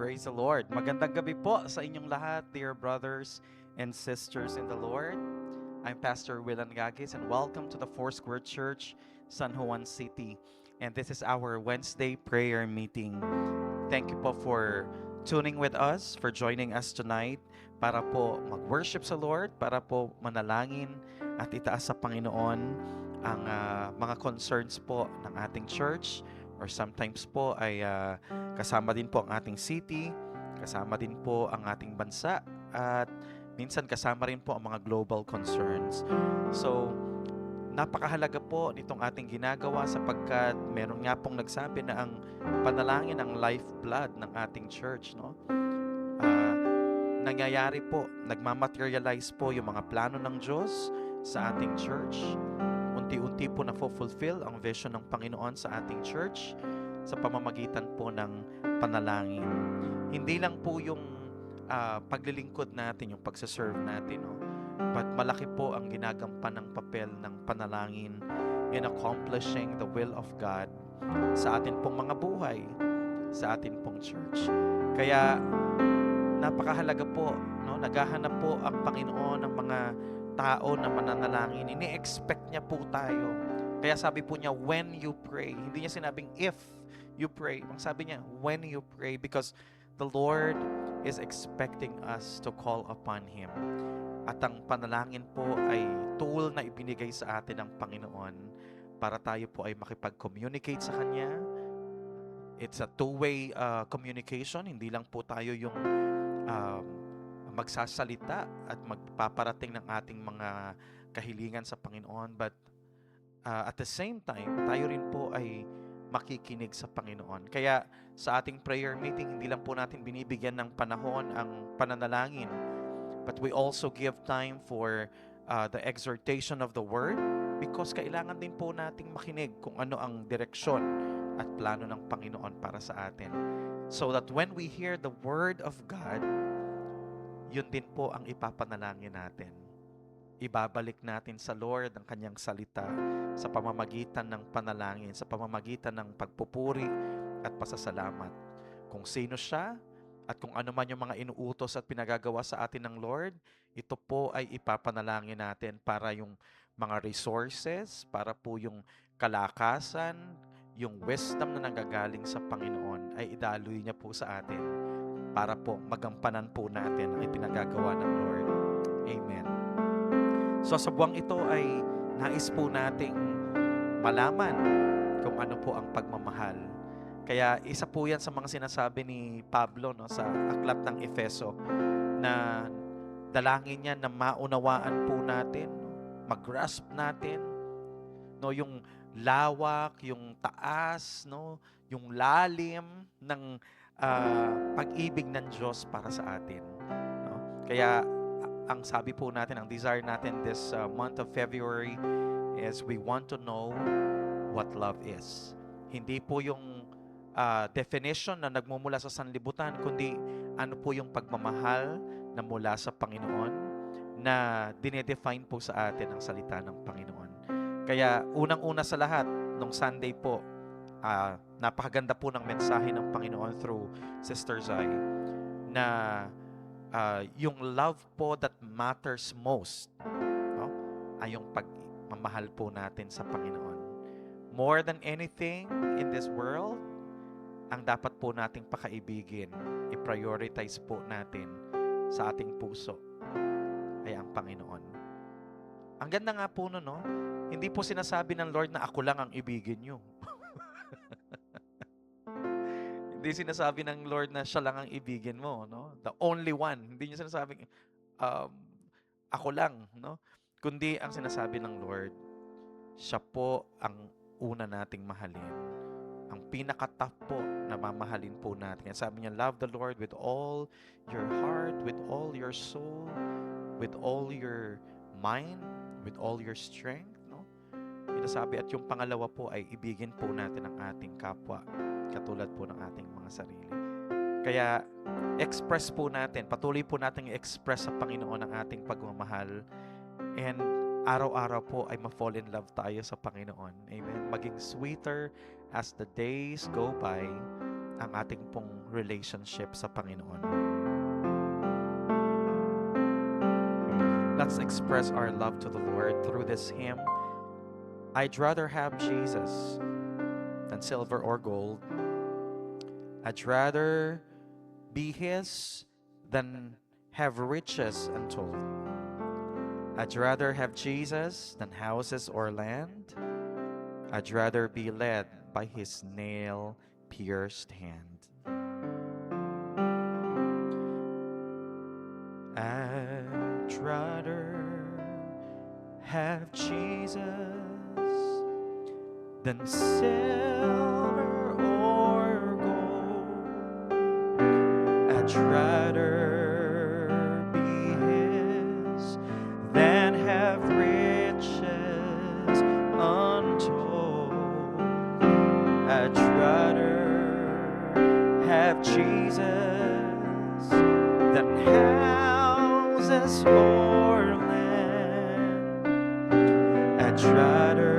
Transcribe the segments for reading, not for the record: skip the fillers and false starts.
Praise the Lord. Magandang gabi po sa inyong lahat, dear brothers and sisters in the Lord. I'm Pastor Willan Gagis and welcome to the Foursquare Church, San Juan City. And this is our Wednesday prayer meeting. Thank you po for tuning with us, for joining us tonight para po mag-worship sa Lord, para po manalangin at itaas sa Panginoon ang mga concerns po ng ating church, or sometimes po ay kasama din po ang ating city, kasama din po ang ating bansa, at minsan kasama rin po ang mga global concerns. So, napakahalaga po nitong ating ginagawa sapagkat meron nga pong nagsabi na ang panalangin ang lifeblood ng ating church, no? Nangyayari po, nagmamaterialize po yung mga plano ng Diyos sa ating church. Unti-unti po na-fulfill ang vision ng Panginoon sa ating church sa pamamagitan po ng panalangin. Hindi lang po yung paglilingkod natin, yung pagsaserve natin, no? But malaki po ang ginagampan ng papel ng panalangin in accomplishing the will of God sa atin pong mga buhay, sa atin pong church. Kaya napakahalaga po, no? Naghahanap po ang Panginoon ng mga tao na mananalangin. Ini-expect niya po tayo. Kaya sabi po niya, when you pray. Hindi niya sinabing if you pray. Ang sabi niya, when you pray, because the Lord is expecting us to call upon Him. At ang panalangin po ay tool na ibinigay sa atin ng Panginoon para tayo po ay makipag-communicate sa Kanya. It's a two-way communication. Hindi lang po tayo yung magsasalita at magpaparating ng ating mga kahilingan sa Panginoon, but at the same time, tayo rin po ay makikinig sa Panginoon. Kaya sa ating prayer meeting, hindi lang po natin binibigyan ng panahon ang pananalangin, but we also give time for the exhortation of the Word, because kailangan din po nating makinig kung ano ang direksyon at plano ng Panginoon para sa atin. So that when we hear the Word of God, yun din po ang ipapanalangin natin. Ibabalik natin sa Lord ang Kanyang salita sa pamamagitan ng panalangin, sa pamamagitan ng pagpupuri at pasasalamat. Kung sino siya at kung ano man yung mga inuutos at pinagagawa sa atin ng Lord, ito po ay ipapanalangin natin para yung mga resources, para po yung kalakasan, yung wisdom na nanggagaling sa Panginoon ay idaloy niya po sa atin para po magampanan po natin ang ipinagagawa ng Lord. Amen. So sa buwang ito ay nais po nating malaman kung ano po ang pagmamahal. Kaya isa po yan sa mga sinasabi ni Pablo, no, sa aklat ng Efeso, na dalangin niya na maunawaan po natin, mag-grasp natin, no, yung lawak, yung taas, no, yung lalim ng pag-ibig ng Diyos para sa atin, no? Kaya ang sabi po natin, ang desire natin this month of February is we want to know what love is. Hindi po yung definition na nagmumula sa sanlibutan, kundi ano po yung pagmamahal na mula sa Panginoon na dinedefine po sa atin ang salita ng Panginoon. Kaya unang-una sa lahat, nung Sunday po, napakaganda po ng mensahe ng Panginoon through Sister Zai na yung love po that matters most, no, ay yung pagmamahal po natin sa Panginoon. More than anything in this world, ang dapat po nating pakaibigin, i-prioritize po natin sa ating puso ay ang Panginoon. Ang ganda nga po no, hindi po sinasabi ng Lord na ako lang ang ibigin nyo. Hindi sinasabi ng Lord na siya lang ang ibigin mo, no? The only one. Hindi niya sinasabing ako lang, no? Kundi ang sinasabi ng Lord, siya po ang una nating mahalin. Ang pinaka-top po na mamahalin po natin. Kaya sabi niya, love the Lord with all your heart, with all your soul, with all your mind, with all your strength, no? Sinasabi, at yung pangalawa po ay ibigin po natin ang ating kapwa katulad po ng ating mga sarili. Kaya express po natin, patuloy po natin i-express sa Panginoon ang ating pagmamahal, and araw-araw po ay ma-fall in love tayo sa Panginoon. Amen. Maging sweeter as the days go by ang ating pong relationship sa Panginoon. Let's express our love to the Lord through this hymn. I'd rather have Jesus than silver or gold. I'd rather be His than have riches untold. I'd rather have Jesus than houses or land. I'd rather be led by His nail-pierced hand. I'd rather have Jesus than silver or gold. I'd rather be His than have riches untold. I'd rather have Jesus than houses or land. I'd rather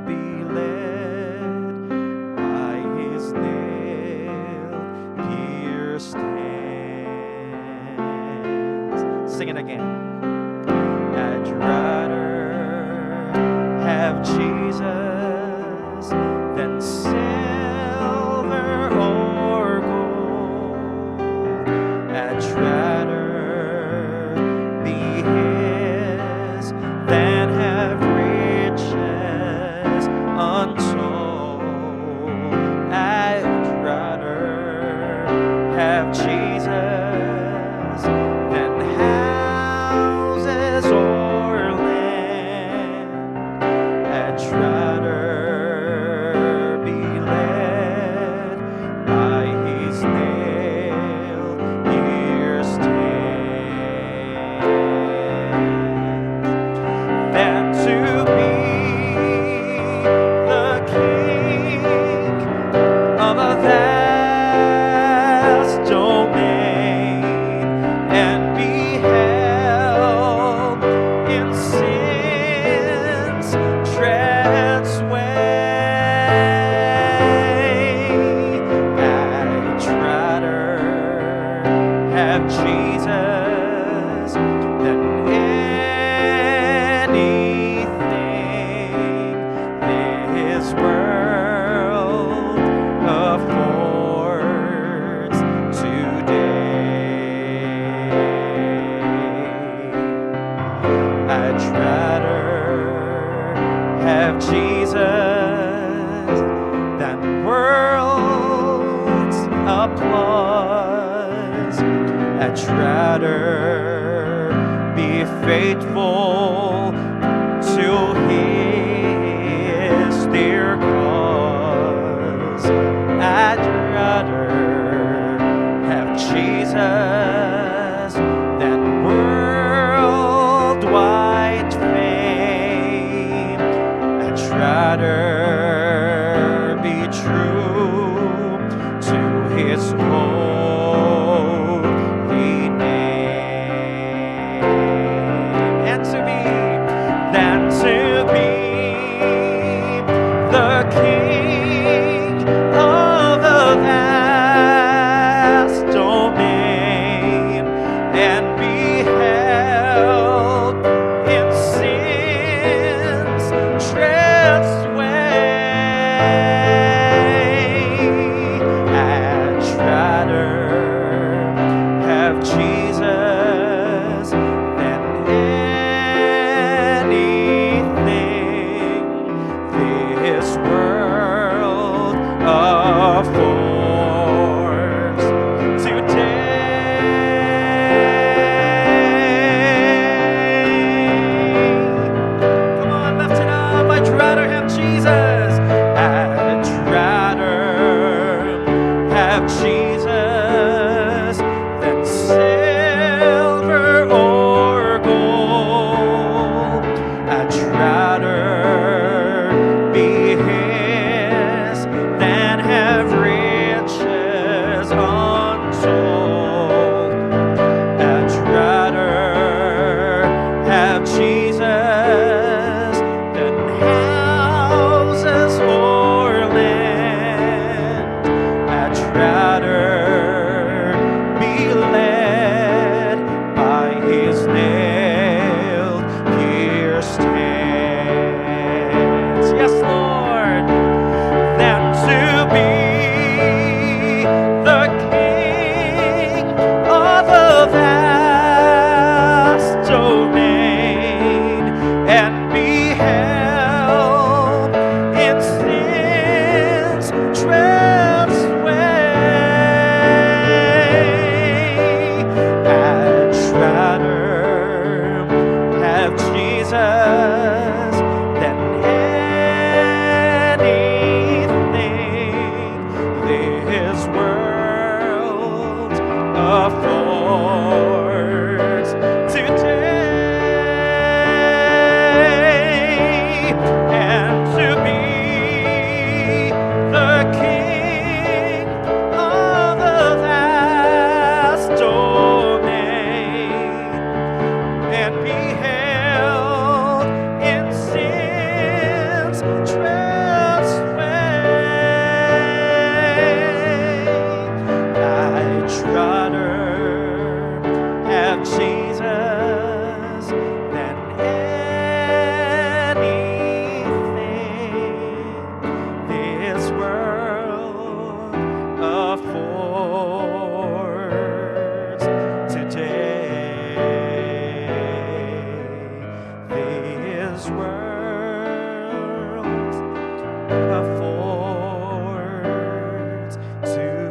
be led by His nail-pierced hands. Sing it again. I'd rather have Jesus than silver or gold. I'd rather be His than have riches untold. I'd rather have Jesus than houses or land. I'd rather be led by His nail-pierced hands than to be the king of a vast domain and be held in sin's treads sway. I'd rather have Jesus than anything this world affords today. I'd rather have Jesus than world's applause. I'd rather be faithful to His dear cause. I'd rather have Jesus than worldwide fame. I'd rather be true to His holy name and to be the king of the vast domain and be held in sin's treads sway. I'd rather have Jesus than anything this world affords today. Come on, lift it up. I'd rather have Jesus. I'd rather have Jesus than silver or gold. I'd rather be His than have riches untold. I'd rather have Jesus than houses or land. rather be led by his nail-pierced hands. Yes, Lord, than to be the king of a vast domain and be held in sin's treacherous way. I'd rather have Jesus than anything this world affords today, and to be the king of the vast domain and be held in sin's treacherous way. I'd rather have Jesus than anything this world affords today. This world affords today.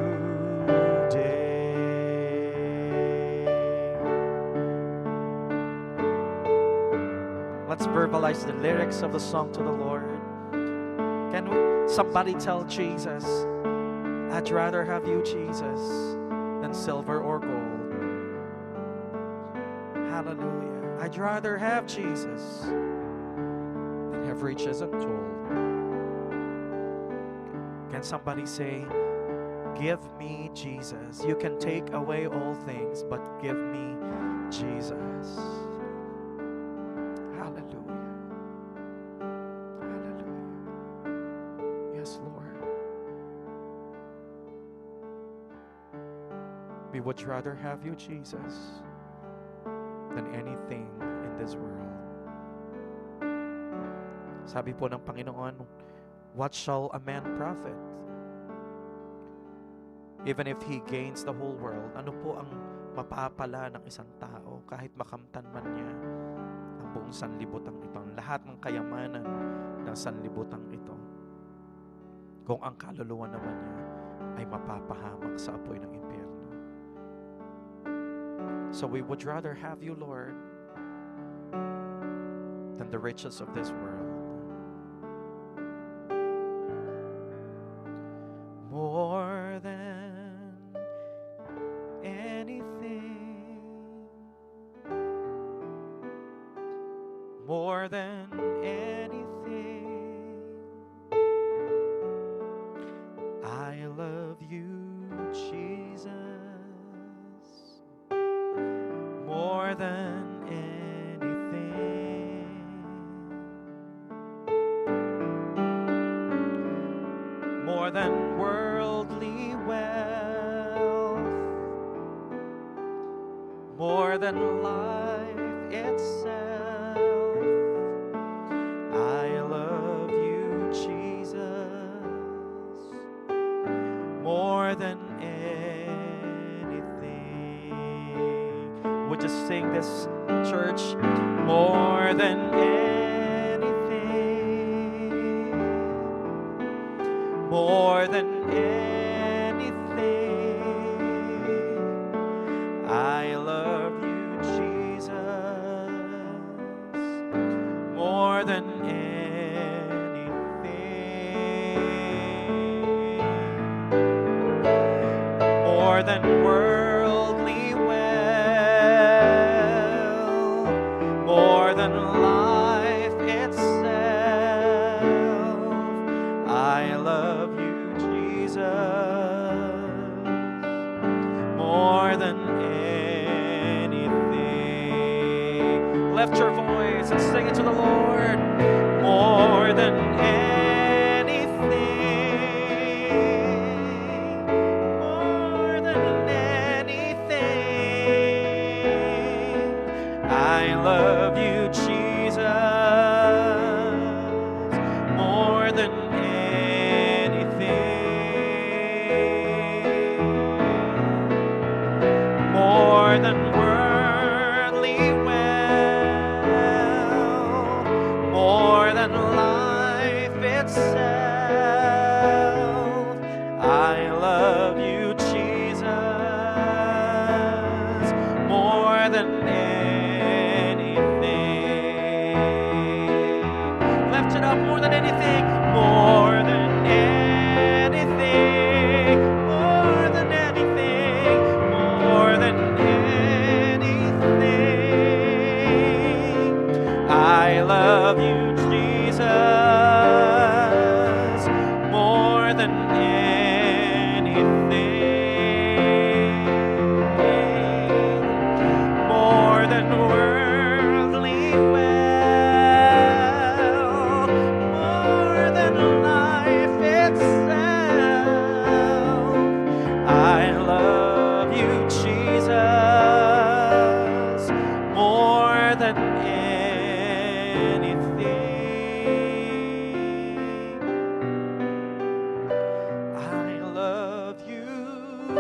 Let's verbalize the lyrics of the song to the Lord. Can somebody tell Jesus, I'd rather have you, Jesus, than silver or gold. Hallelujah. I'd rather have Jesus than have riches untold. Can somebody say, give me Jesus. You can take away all things, but give me Jesus. Hallelujah. Hallelujah. Yes, Lord. We would rather have you, Jesus, than anything in this world. Sabi po ng Panginoon, what shall a man profit? Even if he gains the whole world, ano po ang mapapala ng isang tao kahit makamtan man niya ang buong sanlibutan ito, lahat ng kayamanan ng sanlibutan ito, kung ang kaluluwa naman niya ay mapapahamak sa apoy ng impyerno. So we would rather have you, Lord, than the riches of this world. More than anything, more than anything, I love you, Jesus, more than anything, more than worldly wealth, more than life itself. I love you, Jesus, more than anything. Would you sing this, church? More than anything, more than anything, I love you, Jesus, more than anything, more than worldly wealth, more than life itself. I love you, Jesus, more than anything. Lift your voice and sing it to the Lord. More than anything,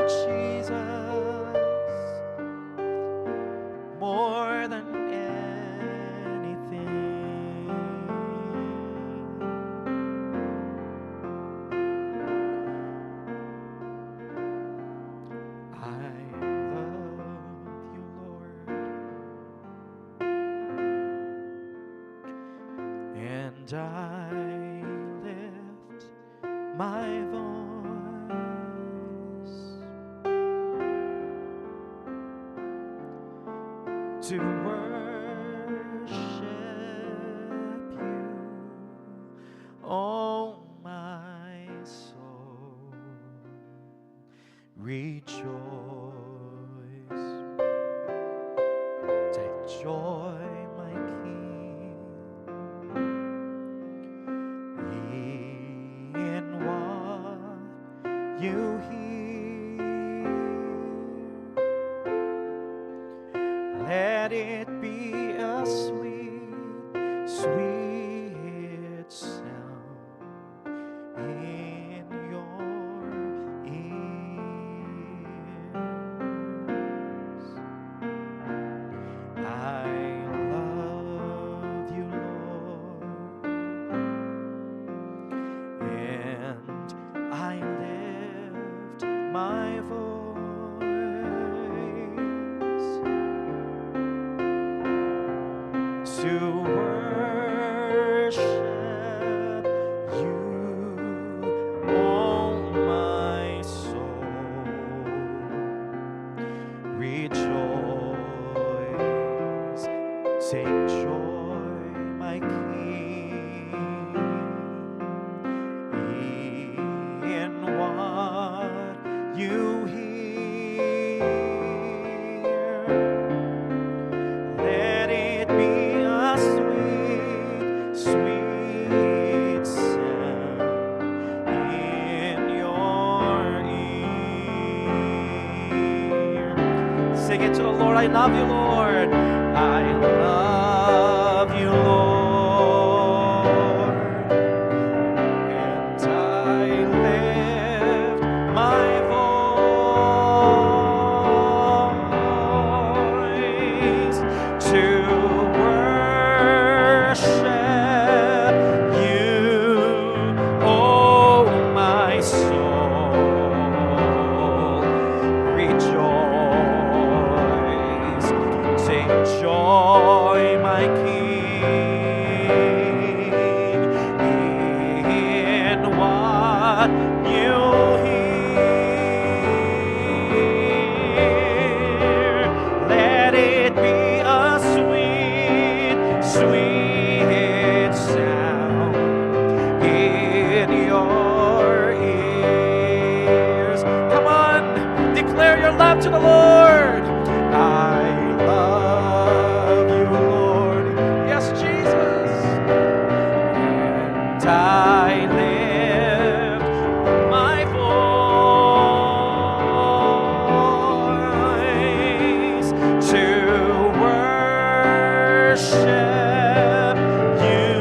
Jesus, more than anything. I love you, Lord, and I lift my voice to worship you, oh my soul, rejoice. Take joy, my King, in what you hear. Let it be a sweet, sweet sound in your ears. I love you, Lord, and I lift my voice to worship you, oh my soul, rejoice. Take joy, my King, in what you hear. Let it be a sweet, sweet sound in your ear. Sing it to the Lord. I love you, Lord. I love you, Lord, and I lift my voice to worship you, oh my soul, rejoice. Take joy, my King, in what you hear. Let it be a sweet, sweet sound in your ears. Come on, declare your love to the Lord. I love you, Lord. Yes, Jesus. And I lift my voice to worship you,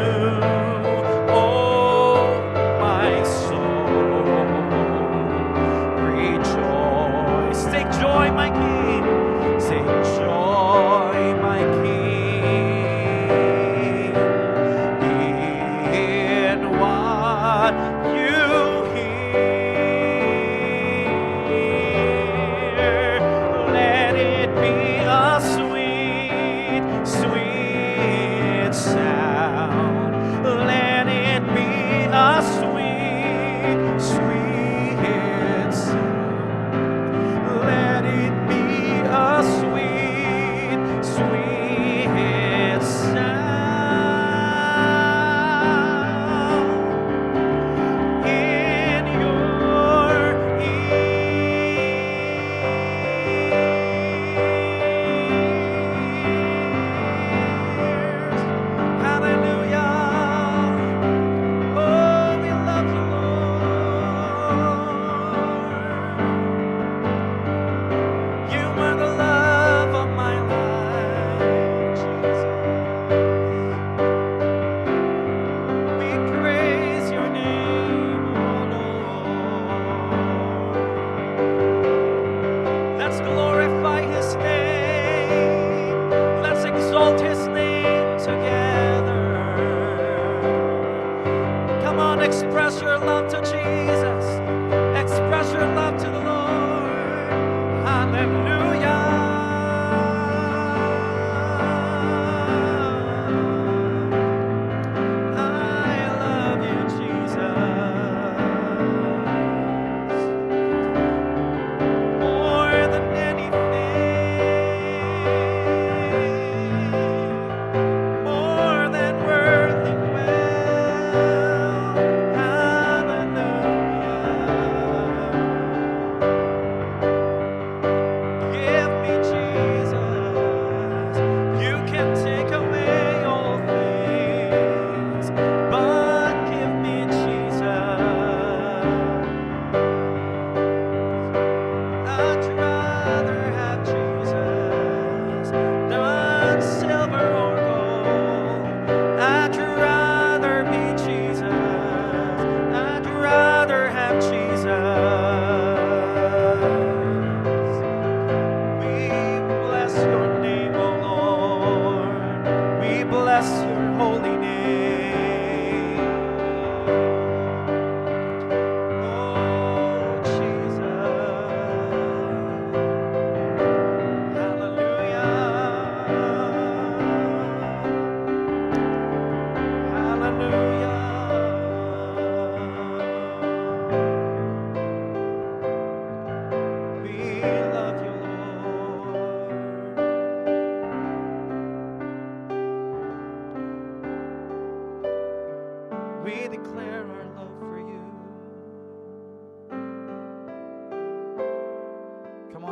oh my soul, rejoice. Take joy, my King.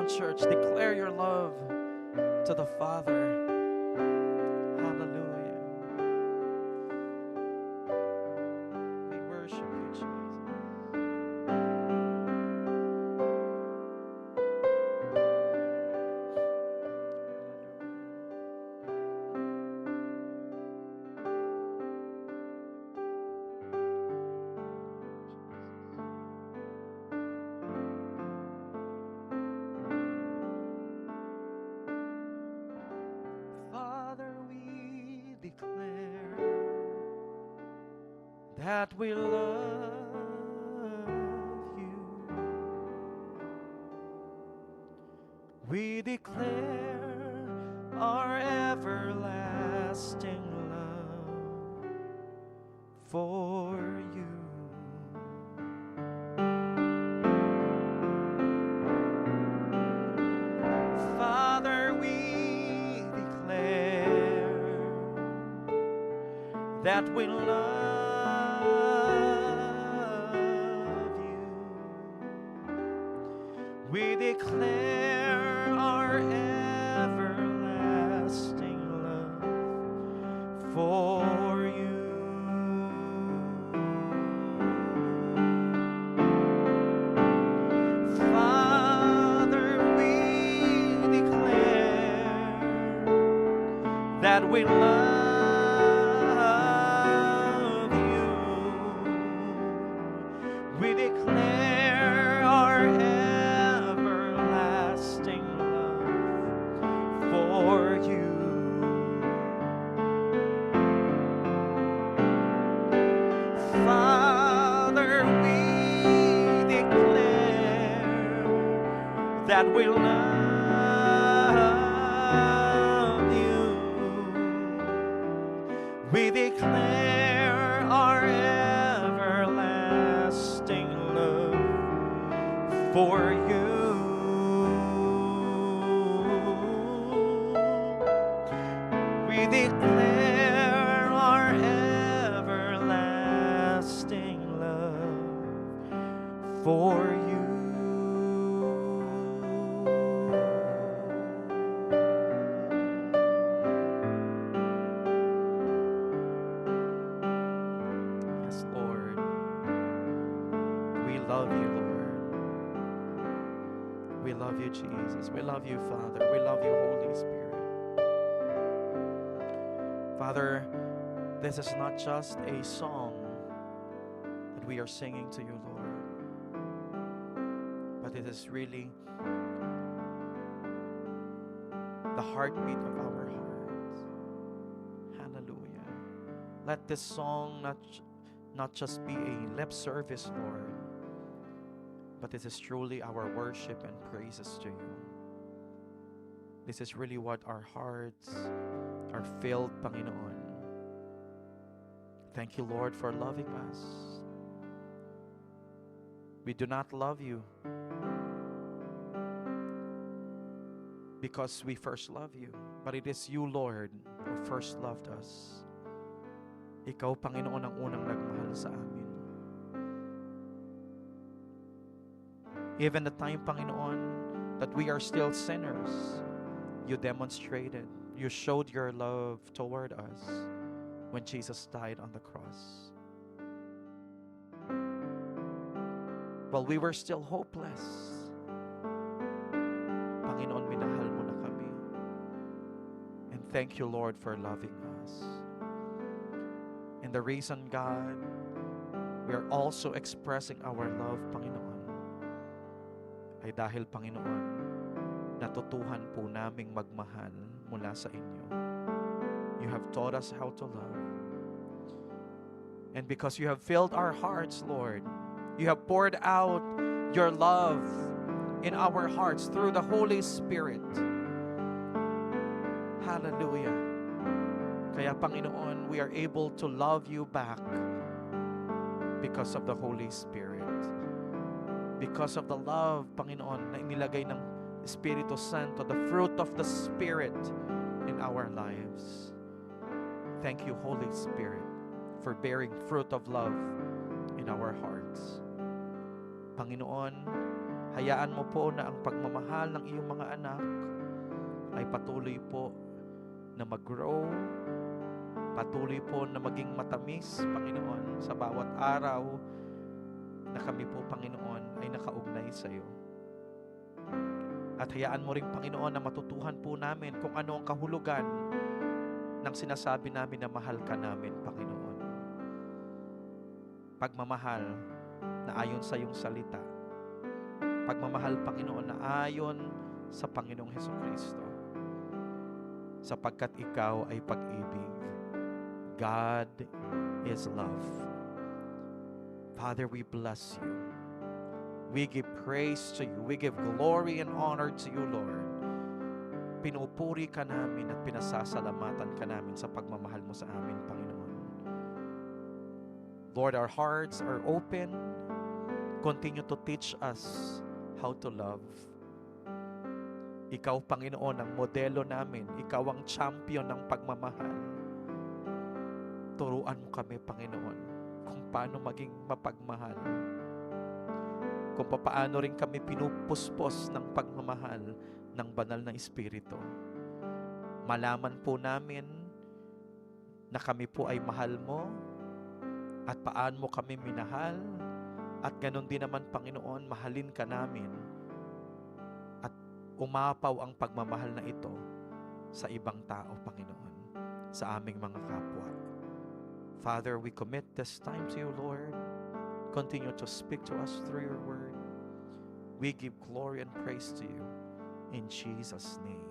on, church. Declare your love to the Father. Hallelujah. We worship you, Jesus. Father, we declare that we love you. We declare our everlasting love for you. Father, we declare that we love you. We declare our everlasting love for you. Father, we declare that we love you. We declare our everlasting love for you. Father, we declare that we love you. We declare our everlasting love for you. We declare our everlasting love for you. Yes, Lord. We love you, Lord. We love you, Jesus. We love you, Father. We love you, Holy Spirit. Father, this is not just a song that we are singing to you, Lord, but it is really the heartbeat of our hearts. Hallelujah. Let this song not just be a lip service, Lord, but it is truly our worship and praises to you. This is really what our hearts are filled, Panginoon. Thank you, Lord, for loving us. We do not love you because we first love you, but it is you, Lord, who first loved us. Ikaw, Panginoon, ang unang nagmahal sa amin. Even the time, Panginoon, that we are still sinners, you demonstrated, you showed your love toward us when Jesus died on the cross. While we were still hopeless, Panginoon, minahal mo na kami. And thank you, Lord, for loving us. And the reason, God, we are also expressing our love, Panginoon, ay dahil, Panginoon, natutuhan po naming magmahal mula sa inyo. You have taught us how to love. And because you have filled our hearts, Lord, you have poured out your love in our hearts through the Holy Spirit. Hallelujah. Kaya, Panginoon, we are able to love you back because of the Holy Spirit. Because of the love, Panginoon, na inilagay ng Espiritu Santo, the fruit of the Spirit in our lives. Thank you, Holy Spirit, for bearing fruit of love in our hearts. Panginoon, Hayaan mo po na ang pagmamahal ng iyong mga anak ay patuloy po na mag-grow, patuloy po na maging matamis, Panginoon, sa bawat araw na kami po, Panginoon, ay nakaugnay sa iyo. At hayaan mo rin, Panginoon, na matutuhan po namin kung ano ang kahulugan ng sinasabi namin na mahal ka namin, Panginoon. Pagmamahal na ayon sa iyong salita. Pagmamahal, Panginoon, na ayon sa Panginoong Hesukristo. Sapagkat ikaw ay pag-ibig. God is love. Father, we bless you. We give praise to you. We give glory and honor to you, Lord. Pinupuri ka namin at pinasasalamatan ka namin sa pagmamahal mo sa amin, Panginoon. Lord, our hearts are open. Continue to teach us how to love. Ikaw, Panginoon, ang modelo namin. Ikaw ang champion ng pagmamahal. Turuan mo kami, Panginoon, kung paano maging mapagmahal. Kung paano rin kami pinupuspos ng pagmamahal ng banal na Espiritu. Malaman po namin na kami po ay mahal mo at paano mo kami minahal at ganun din naman, Panginoon, mahalin ka namin at umapaw ang pagmamahal na ito sa ibang tao, Panginoon, sa aming mga kapwa. Father, we commit this time to you, Lord. Continue to speak to us through your word. We give glory and praise to you. In Jesus' name,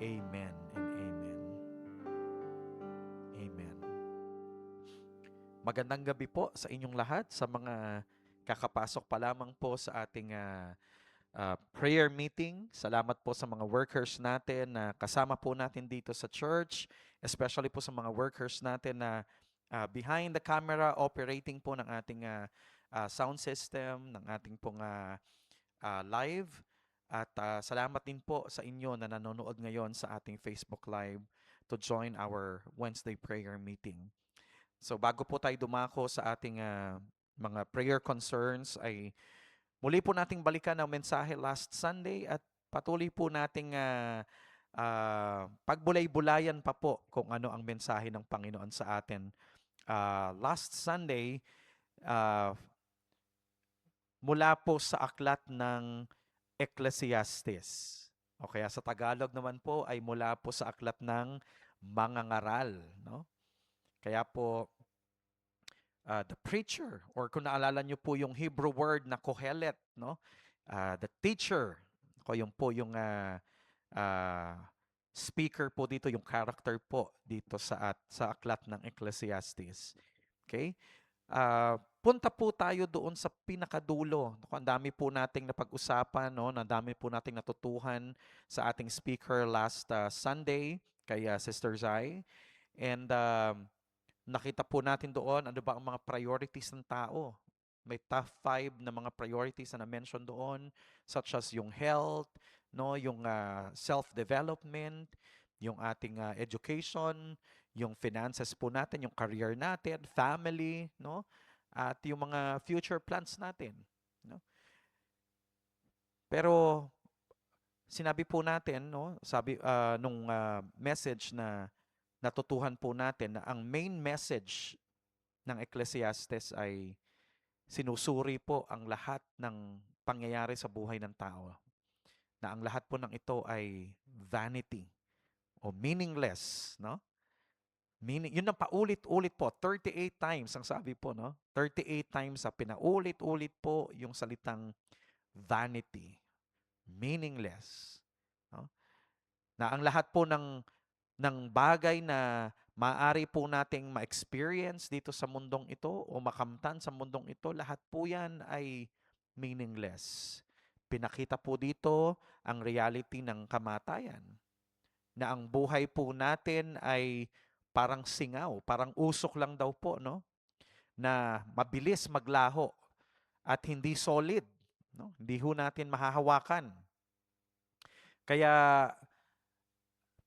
amen and amen. Amen. Magandang gabi po sa inyong lahat, sa mga kakapasok pa lamang po sa ating prayer meeting. Salamat po sa mga workers natin na kasama po natin dito sa church, especially po sa mga workers natin na behind the camera, operating po ng ating sound system, ng ating pong live. At salamat din po sa inyo na nanonood ngayon sa ating Facebook Live to join our Wednesday prayer meeting. So bago po tayo dumako sa ating mga prayer concerns, ay muli po nating balikan ang mensahe last Sunday at patuloy po nating pagbulay-bulayan pa po kung ano ang mensahe ng Panginoon sa atin. Last Sunday, mula po sa aklat ng Ecclesiastes. O kaya sa Tagalog naman po ay mula po sa aklat ng Mangangaral. No? Kaya po, the preacher, or kung naalala nyo po yung Hebrew word na kohelet, no? The teacher, o yung po yung speaker po dito, yung character po dito sa aklat ng Ecclesiastes. Okay? Punta po tayo doon sa pinakadulo. Ang dami po nating napag-usapan, no? Ang dami po nating natutuhan sa ating speaker last Sunday, kay Sister Zai. And nakita po natin doon ano ba ang mga priorities ng tao. May top 5 na mga priorities na na-mention doon, such as yung health, no, yung self-development, yung ating education, yung finances po natin, yung career natin, family, no, at yung mga future plans natin, no. Pero sinabi po natin, no, sabi nung message na natutuhan po natin na ang main message ng Ecclesiastes ay sinusuri po ang lahat ng pangyayari sa buhay ng tao. Na ang lahat po ng ito ay vanity o meaningless, no? Yun ang paulit-ulit po, 38 times ang sabi po, no? 38 times sa pinaulit-ulit po yung salitang vanity, meaningless, no? Na ang lahat po ng bagay na maaari po nating ma-experience dito sa mundong ito o makamtan sa mundong ito, lahat po yan ay meaningless. Pinakita po dito ang reality ng kamatayan, na ang buhay po natin ay parang singaw, parang usok lang daw po, no? Na mabilis maglaho at hindi solid, no? Hindi ho natin mahahawakan. Kaya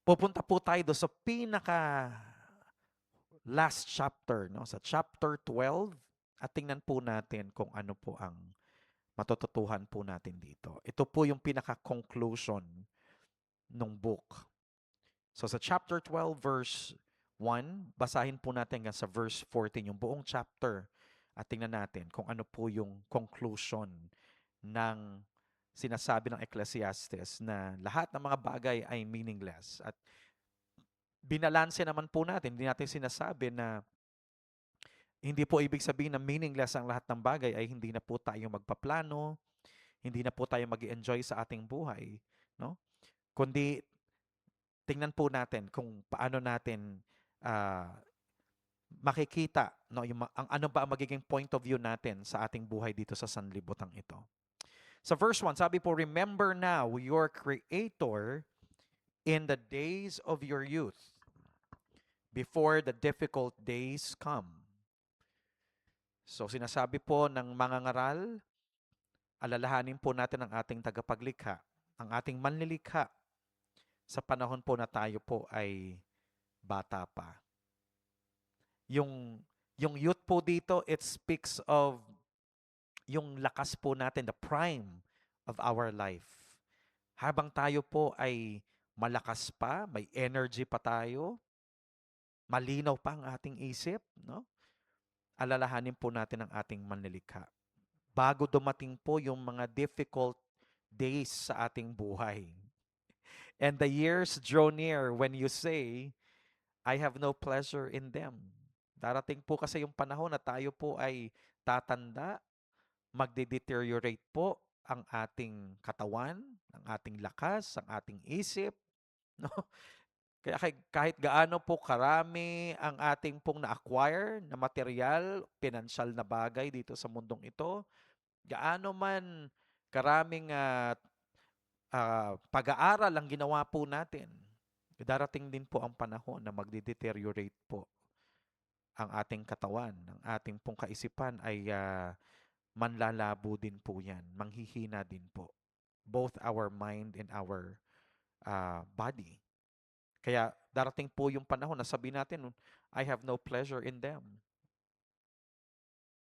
pupunta po tayo do sa pinaka last chapter, no? Sa chapter 12, at tingnan po natin kung ano po ang matututuhan po natin dito. Ito po yung pinaka-conclusion ng book. So sa chapter 12 verse 1, basahin po natin hanggang sa verse 14 yung buong chapter at tingnan natin kung ano po yung conclusion ng sinasabi ng Ecclesiastes na lahat ng mga bagay ay meaningless. At binalanse naman po natin, hindi natin sinasabi na hindi po ibig sabihin na meaningless ang lahat ng bagay ay hindi na po tayo magpaplano, hindi na po tayo mag-enjoy sa ating buhay, no? Kundi tingnan po natin kung paano natin ah, makikita no ang ano ba ang magiging point of view natin sa ating buhay dito sa sanlibutan ito. Sa verse 1, sabi po, remember now your Creator in the days of your youth, before the difficult days come. So sinasabi po ng mga ngaral, alalahanin po natin ang ating tagapaglikha, ang ating manlilikha sa panahon po na tayo po ay bata pa. Yung youth po dito, it speaks of yung lakas po natin, the prime of our life. Habang tayo po ay malakas pa, may energy pa tayo, malinaw pa ang ating isip, no? Alalahanin po natin ang ating manlilikha. Bago dumating po yung mga difficult days sa ating buhay. And the years draw near when you say, I have no pleasure in them. Darating po kasi yung panahon na tayo po ay tatanda, magde-deteriorate po ang ating katawan, ang ating lakas, ang ating isip, no? Kaya kahit gaano po karami ang ating pong na-acquire na material, pinansyal na bagay dito sa mundong ito, gaano man karaming pag-aaral ang ginawa po natin, darating din po ang panahon na magde-deteriorate po ang ating katawan, ang ating pong kaisipan ay manlalabo din po yan, manghihina din po. Both our mind and our body. Kaya darating po yung panahon na sabihin natin, I have no pleasure in them.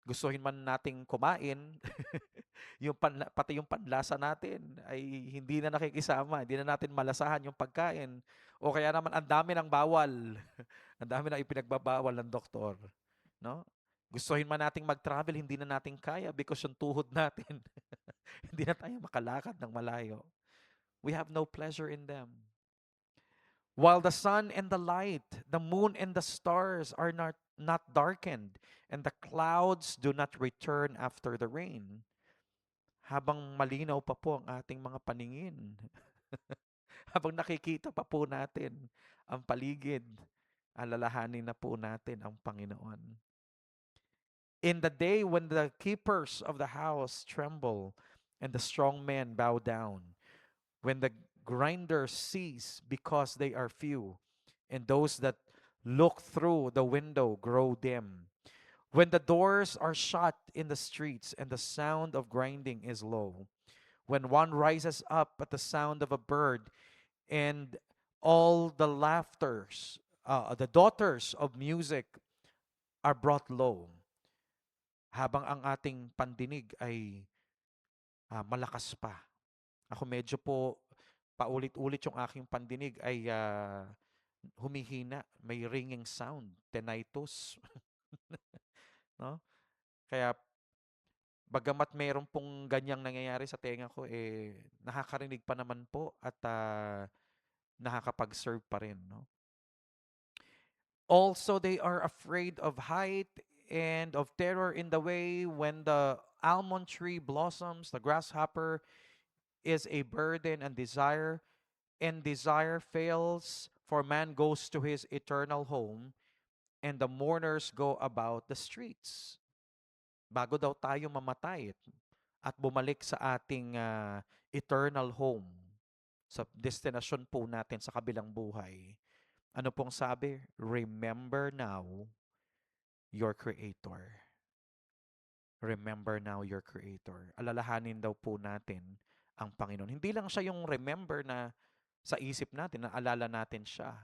Gustuhin man nating kumain, pati yung panlasa natin ay hindi na nakikisama, hindi na natin malasahan yung pagkain. O kaya naman ang dami ng bawal. Ang dami na ipinagbabawal ng doktor, no? Gustuhin man nating mag-travel, hindi na natin kaya because yung tuhod natin, hindi na tayo makalakad ng malayo. We have no pleasure in them. While the sun and the light, the moon and the stars are not darkened, and the clouds do not return after the rain. Habang malinaw pa po ang ating mga paningin, habang nakikita pa po natin ang paligid, alalahanin na po natin ang Panginoon. In the day when the keepers of the house tremble and the strong men bow down, when the grinders cease because they are few, and those that look through the window grow dim, when the doors are shut in the streets and the sound of grinding is low, when one rises up at the sound of a bird and all the laughters, the daughters of music are brought low, habang ang ating pandinig ay malakas pa. Ako medyo po paulit-ulit yung aking pandinig ay humihina, may ringing sound, tinnitus, no? Kaya bagamat meron pong ganyang nangyayari sa tenga ko, nakakarinig pa naman po at nakakapag-serve pa rin, no? Also, they are afraid of height and of terror in the way when the almond tree blossoms, the grasshopper is a burden and desire fails, for man goes to his eternal home, and the mourners go about the streets. Bago daw tayo mamatay at bumalik sa ating eternal home, sa destinasyon po natin sa kabilang buhay, ano pong sabi? Remember now your Creator. Remember now your Creator. Alalahanin daw po natin ang Panginoon. Hindi lang siya yung remember na sa isip natin, na alala natin siya.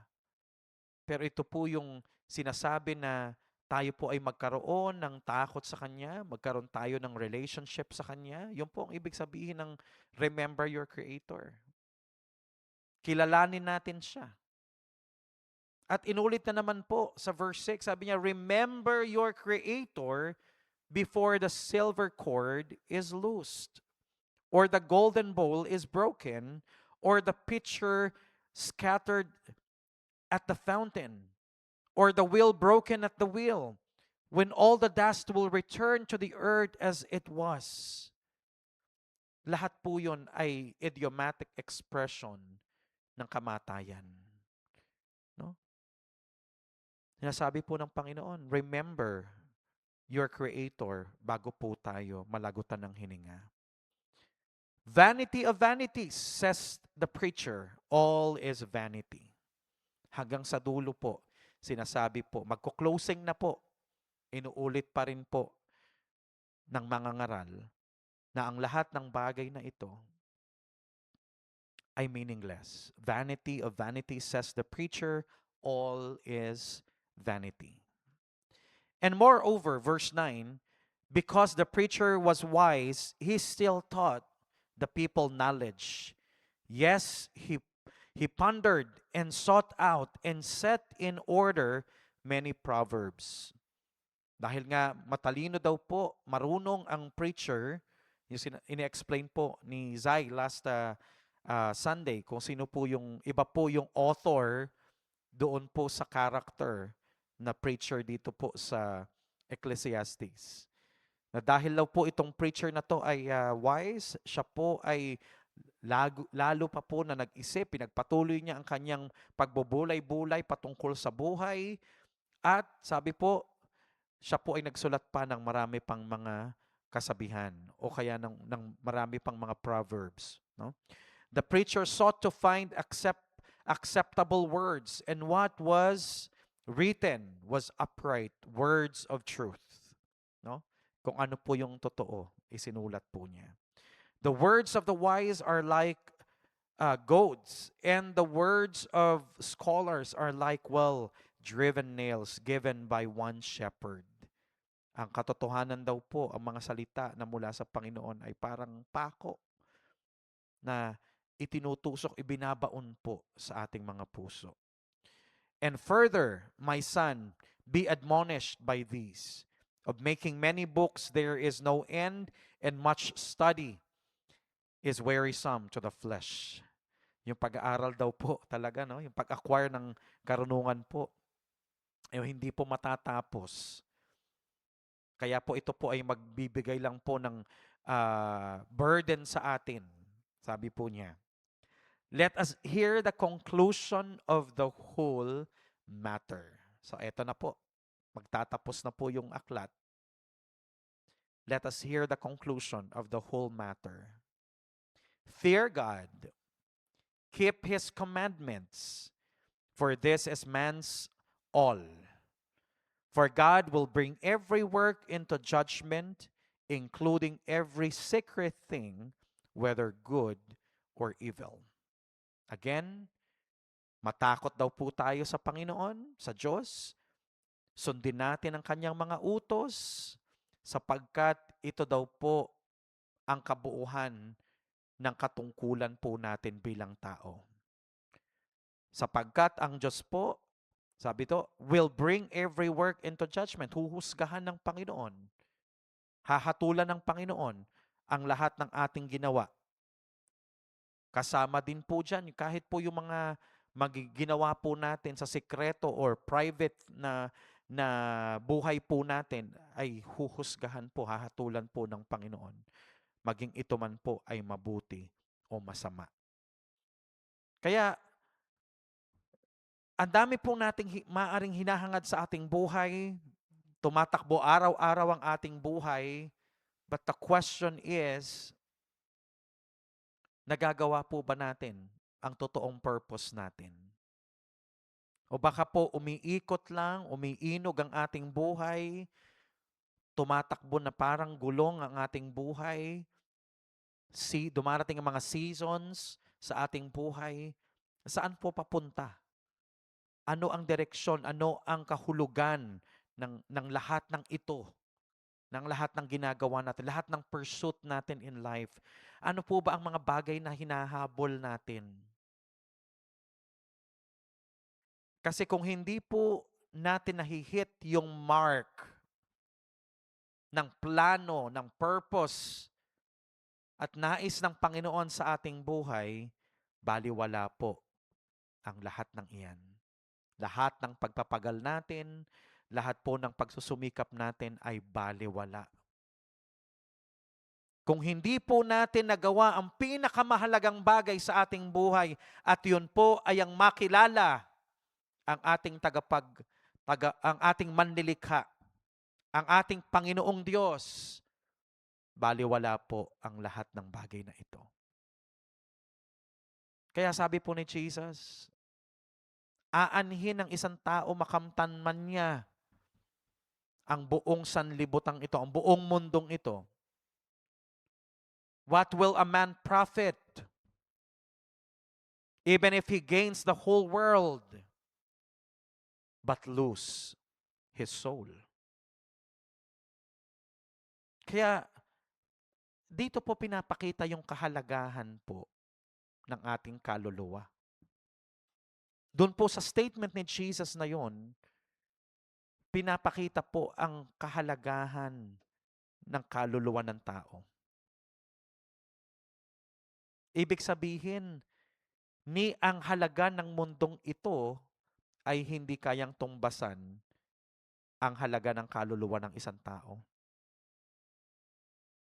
Pero ito po yung sinasabi na tayo po ay magkaroon ng takot sa Kanya, magkaroon tayo ng relationship sa Kanya. Yun po ang ibig sabihin ng remember your Creator. Kilalanin natin siya. At inulit na naman po sa verse 6, sabi niya, remember your Creator before the silver cord is loosed, or the golden bowl is broken, or the pitcher scattered at the fountain, or the wheel broken at the wheel, when all the dust will return to the earth as it was. Lahat po yun ay idiomatic expression ng kamatayan. No? Sinasabi po ng Panginoon, remember your Creator bago po tayo malagutan ng hininga. Vanity of vanities, says the preacher, all is vanity. Hanggang sa dulo po, sinasabi po, magko-closing na po, inuulit pa rin po ng mga ngaral na ang lahat ng bagay na ito ay meaningless. Vanity of vanities, says the preacher, all is vanity. And moreover, verse 9, because the preacher was wise, he still taught the people knowledge. Yes, he pondered and sought out and set in order many proverbs. Dahil nga matalino daw po, marunong ang preacher, yung ini-explain po ni Zai last Sunday, kung sino po yung, iba po yung author doon po sa character na preacher dito po sa Ecclesiastes. Na dahil daw po itong preacher na to ay wise, siya po ay lalo pa po na nag-isip, pinagpatuloy niya ang kanyang pagbubulay-bulay patungkol sa buhay, at sabi po, siya po ay nagsulat pa ng marami pang mga kasabihan o kaya ng marami pang mga proverbs. No? The preacher sought to find acceptable words, and what was written was upright words of truth. No? Kung ano po yung totoo, isinulat po niya. The words of the wise are like goads, and the words of scholars are like well-driven nails given by one shepherd. Ang katotohanan daw po, ang mga salita na mula sa Panginoon ay parang pako na itinutusok, ibinabaon po sa ating mga puso. And further, my son, be admonished by these. Of making many books there is no end, and much study is wearisome to the flesh. Yung pag-aaral daw po talaga, no? Yung pag-acquire ng karunungan po, hindi po matatapos. Kaya po ito po ay magbibigay lang po ng burden sa atin. Sabi po niya, let us hear the conclusion of the whole matter. So eto na po, magtatapos na po yung aklat. Let us hear the conclusion of the whole matter. Fear God, keep His commandments, for this is man's all. For God will bring every work into judgment, including every secret thing, whether good or evil. Again, matakot daw po tayo sa Panginoon, sa Diyos. Sundin natin ang kanyang mga utos, sapagkat ito daw po ang kabuuhan ng katungkulan po natin bilang tao. Sapagkat ang Diyos po, sabi to, will bring every work into judgment. Huhusgahan ng Panginoon. Hahatulan ng Panginoon ang lahat ng ating ginawa. Kasama din po dyan, kahit po yung mga ginawa po natin sa sekreto or private na buhay po natin, ay huhusgahan po, hahatulan po ng Panginoon. Maging ito man po ay mabuti o masama. Kaya, ang dami po nating maaring hinahangad sa ating buhay, tumatakbo araw-araw ang ating buhay, but the question is, nagagawa po ba natin ang totoong purpose natin? O baka po umiikot lang, umiinog ang ating buhay, tumatakbo na parang gulong ang ating buhay, dumarating ang mga seasons sa ating buhay, saan po papunta? Ano ang direksyon? Ano ang kahulugan ng lahat ng ito, ng lahat ng ginagawa natin, lahat ng pursuit natin in life. Ano po ba ang mga bagay na hinahabol natin? Kasi kung hindi po natin nahihit yung mark ng plano, ng purpose, at nais ng Panginoon sa ating buhay, baliwala po ang lahat ng iyan. Lahat ng pagpapagal natin, lahat po ng pagsusumikap natin ay baliwala. Kung hindi po natin nagawa ang pinakamahalagang bagay sa ating buhay, at yun po ay ang makilala ang ating ang ating manlilikha, ang ating Panginoong Diyos, baliwala po ang lahat ng bagay na ito. Kaya sabi po ni Jesus, aanhin ng isang tao makamtan man niya ang buong sanlibutan ito, ang buong mundong ito. What will a man profit even if he gains the whole world but lose his soul? Kaya dito po pinapakita yung kahalagahan po ng ating kaluluwa. Doon po sa statement ni Jesus na yon, pinapakita po ang kahalagahan ng kaluluwa ng tao. Ibig sabihin, ni ang halaga ng mundong ito ay hindi kayang tumbasan ang halaga ng kaluluwa ng isang tao.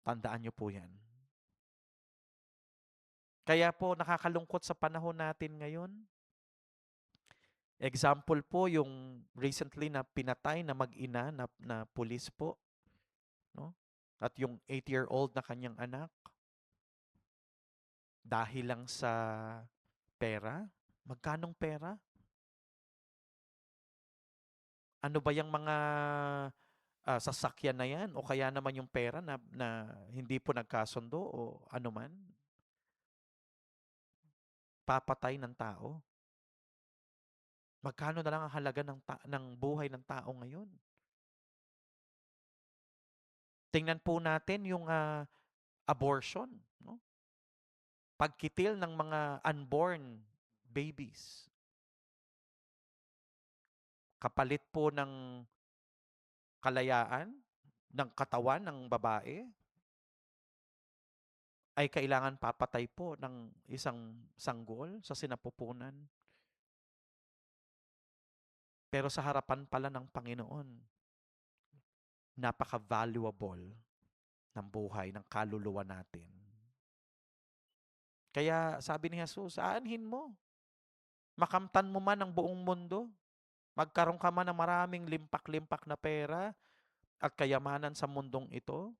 Tandaan niyo po yan. Kaya po nakakalungkot sa panahon natin ngayon. Example po yung recently na pinatay na mag-ina na pulis po, no? At yung 8-year-old na kanyang anak dahil lang sa pera. Magkanong pera? Ano ba yung mga sasakyan na yan o kaya naman yung pera na hindi po nagkasundo o ano man? Papatay ng tao. Magkano na lang ang halaga ng buhay ng tao ngayon? Tingnan po natin yung abortion, no? Pagkitil ng mga unborn babies. Kapalit po ng kalayaan ng katawan ng babae ay kailangan papatay po ng isang sanggol sa sinapupunan. Pero sa harapan pala ng Panginoon, napaka-valuable ng buhay, ng kaluluwa natin. Kaya sabi ni Jesus, aanhin mo. Makamtan mo man ang buong mundo. Magkaroon ka man ng maraming limpak-limpak na pera at kayamanan sa mundong ito.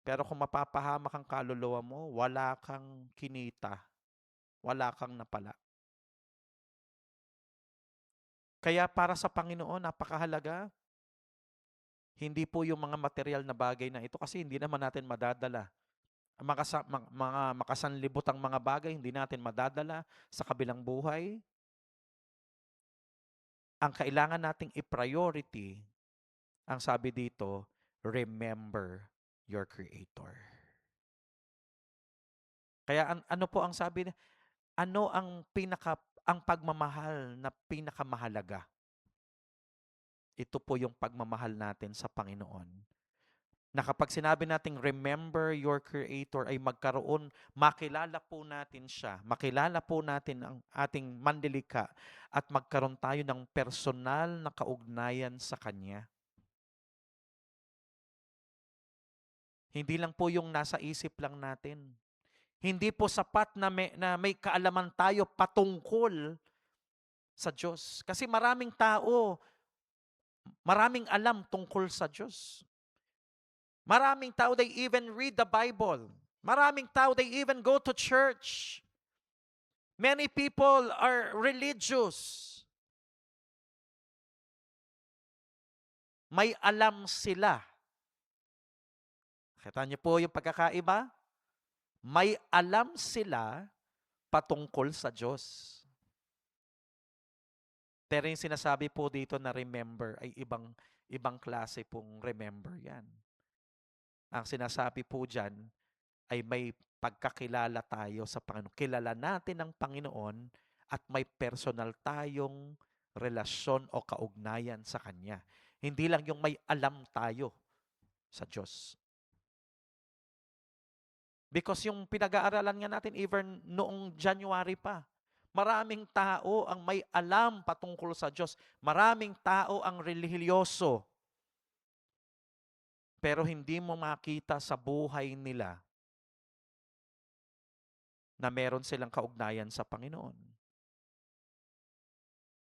Pero kung mapapahamak ang kaluluwa mo, wala kang kinita. Wala kang napala. Kaya para sa Panginoon, napakahalaga. Hindi po yung mga material na bagay na ito kasi hindi naman natin madadala. Ang mga makasanlibotang mga bagay hindi natin madadala sa kabilang buhay. Ang kailangan nating i-priority, ang sabi dito, remember your Creator. Kaya ano po ang sabi, ano ang pagmamahal na pinakamahalaga? Ito po yung pagmamahal natin sa Panginoon. Na kapag sinabi nating remember your Creator ay makilala po natin siya, makilala po natin ang ating manlilikha at magkaroon tayo ng personal na kaugnayan sa Kanya. Hindi lang po yung nasa isip lang natin. Hindi po sapat na may kaalaman tayo patungkol sa Diyos. Kasi maraming tao, maraming alam tungkol sa Diyos. Maraming tao, they even read the Bible. Maraming tao, they even go to church. Many people are religious. May alam sila. Kita niyo po yung pagkakaiba? May alam sila patungkol sa Diyos. Pero yung sinasabi po dito na remember ay ibang ibang klase pong remember yan. Ang sinasabi po dyan ay may pagkakilala tayo sa Panginoon. Kilala natin ang Panginoon at may personal tayong relasyon o kaugnayan sa Kanya. Hindi lang yung may alam tayo sa Diyos. Because yung pinag-aaralan nga natin even noong January pa, maraming tao ang may alam patungkol sa Diyos. Maraming tao ang relihiyoso. Pero hindi mo makita sa buhay nila na meron silang kaugnayan sa Panginoon.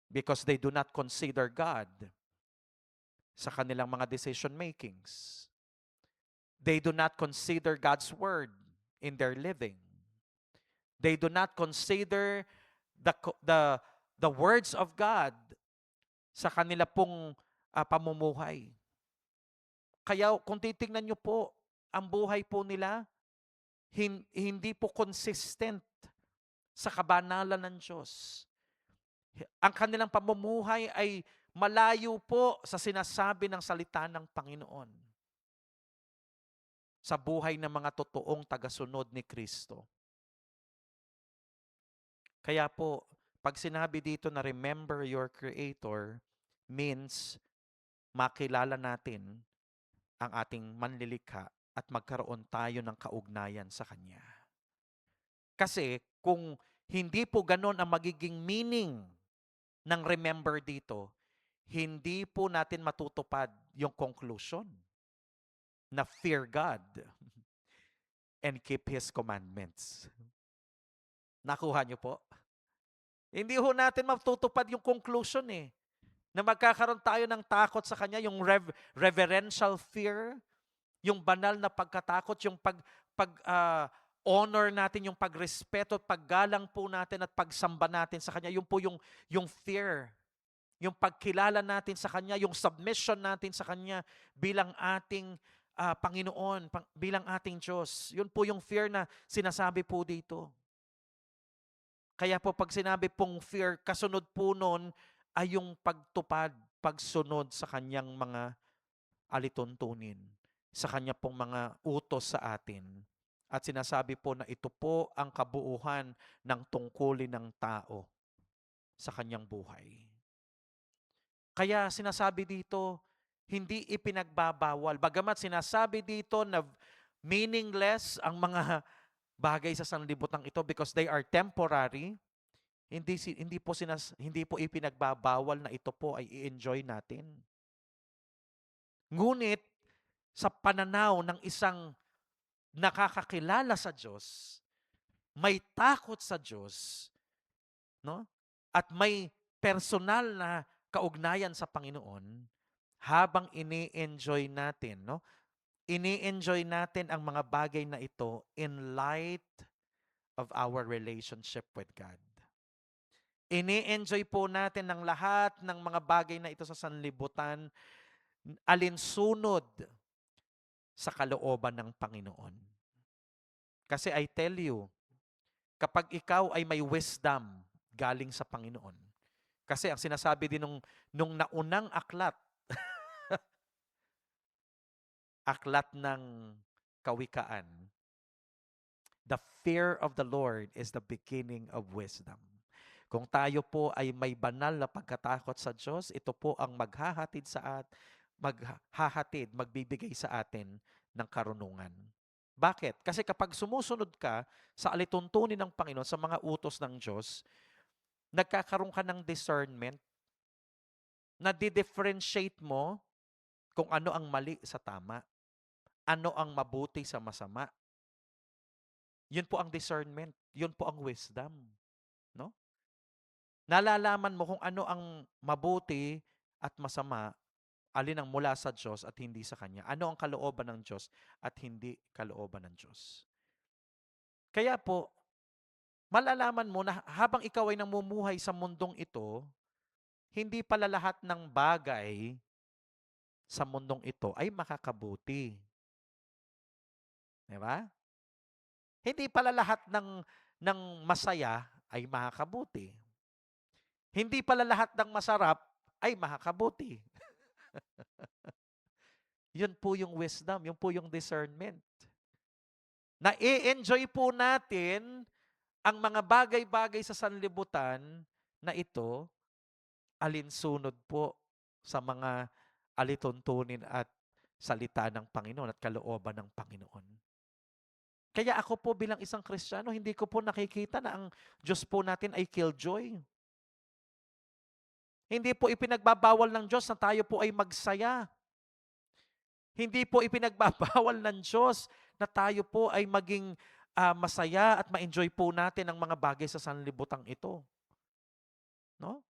Because they do not consider God sa kanilang mga decision makings. They do not consider God's word in their living. They do not consider the words of God sa kanila pong pamumuhay. Kaya kung titingnan nyo po, ang buhay po nila, hindi po consistent sa kabanalan ng Diyos. Ang kanilang pamumuhay ay malayo po sa sinasabi ng salita ng Panginoon sa buhay ng mga totoong tagasunod ni Kristo. Kaya po, pag sinabi dito na remember your Creator, means makilala natin ang ating manlilikha at magkaroon tayo ng kaugnayan sa Kanya. Kasi kung hindi po ganon ang magiging meaning ng remember dito, hindi po natin matutupad yung conclusion na fear God and keep His commandments. Nakuha niyo po? Hindi ho natin matutupad yung conclusion na magkakaroon tayo ng takot sa Kanya, yung reverential fear, yung banal na pagkatakot, yung honor natin, yung pagrespeto at paggalang po natin at pagsamba natin sa Kanya. Yun po yung fear, yung pagkilala natin sa Kanya, yung submission natin sa Kanya bilang ating Panginoon, bilang ating Diyos. Yun po yung fear na sinasabi po dito. Kaya po pag sinabi pong fear, kasunod po nun ay yung pagtupad, pagsunod sa Kanyang mga alituntunin, sa Kanya pong mga utos sa atin. At sinasabi po na ito po ang kabuuhan ng tungkulin ng tao sa kanyang buhay. Kaya sinasabi dito, hindi ipinagbabawal. Bagamat sinasabi dito na meaningless ang mga bagay sa sanlibutan ito because they are temporary, hindi po ipinagbabawal na ito po ay i-enjoy natin. Ngunit sa pananaw ng isang nakakakilala sa Diyos, may takot sa Diyos, no? At may personal na kaugnayan sa Panginoon, habang ini-enjoy natin, no? Ini-enjoy natin ang mga bagay na ito in light of our relationship with God. Ini-enjoy po natin ang lahat ng mga bagay na ito sa sanlibutan alinsunod sa kalooban ng Panginoon. Kasi I tell you, kapag ikaw ay may wisdom galing sa Panginoon, kasi ang sinasabi din nung naunang aklat, aklat ng Kawikaan, the fear of the Lord is the beginning of wisdom. Kung tayo po ay may banal na pagkatakot sa Diyos, ito po ang magbibigay sa atin ng karunungan. Bakit? Kasi kapag sumusunod ka sa alituntunin ng Panginoon, sa mga utos ng Diyos, nagkakaroon ka ng discernment, na di-differentiate mo kung ano ang mali sa tama, ano ang mabuti sa masama. Yun po ang discernment, yun po ang wisdom, no? Nalalaman mo kung ano ang mabuti at masama, alin ang mula sa Diyos at hindi sa Kanya. Ano ang kalooban ng Diyos at hindi kalooban ng Diyos. Kaya po, malalaman mo na habang ikaw ay namumuhay sa mundong ito, hindi pala lahat ng bagay sa mundong ito ay makakabuti. Diba? Hindi pala lahat ng masaya ay makakabuti. Hindi pala lahat ng masarap ay makakabuti. Yun po yung wisdom, yun po yung discernment. Na-enjoy po natin ang mga bagay-bagay sa sanlibutan na ito, alinsunod po sa mga alituntunin at salita ng Panginoon at kalooban ng Panginoon. Kaya ako po bilang isang Kristiyano, hindi ko po nakikita na ang Diyos po natin ay killjoy. Hindi po ipinagbabawal ng Diyos na tayo po ay magsaya. Hindi po ipinagbabawal ng Diyos na tayo po ay maging masaya at ma-enjoy po natin ang mga bagay sa sanlibutang ito. No?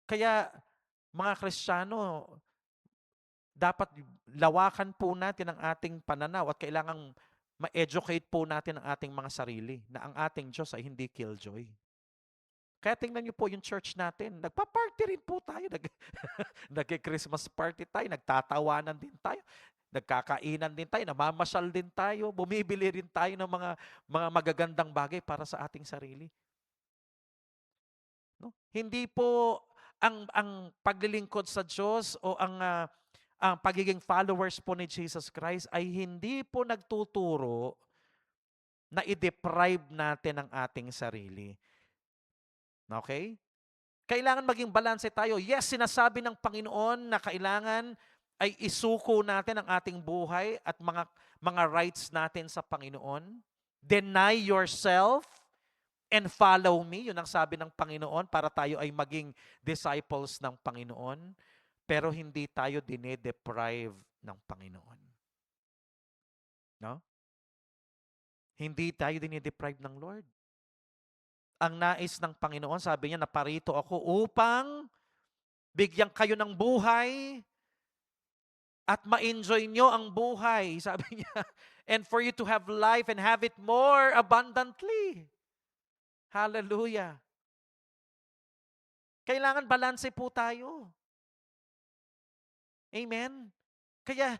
Kaya mga Kristiyano, dapat lawakan po natin ang ating pananaw at kailangang ma-educate po natin ang ating mga sarili na ang ating Diyos ay hindi killjoy. Kaya tingnan niyo po yung church natin. Nagpa-party rin po tayo. Nag-Christmas party tayo. Nagtatawanan din tayo. Nagkakainan din tayo. Namamasyal din tayo. Bumibili rin tayo ng mga magagandang bagay para sa ating sarili. No? Hindi po ang paglilingkod sa Diyos o ang pagiging followers po ni Jesus Christ ay hindi po nagtuturo na i-deprive natin ang ating sarili. Okay? Kailangan maging balanse tayo. Yes, sinasabi ng Panginoon na kailangan ay isuko natin ang ating buhay at mga rights natin sa Panginoon. Deny yourself and follow me. Yun ang sabi ng Panginoon para tayo ay maging disciples ng Panginoon. Pero hindi tayo dinedeprive ng Panginoon. No? Hindi tayo dinedeprive ng Lord. Ang nais ng Panginoon, sabi niya, naparito ako upang bigyan kayo ng buhay at ma-enjoy nyo ang buhay. Sabi niya, and for you to have life and have it more abundantly. Hallelujah. Kailangan balanse po tayo. Amen? Kaya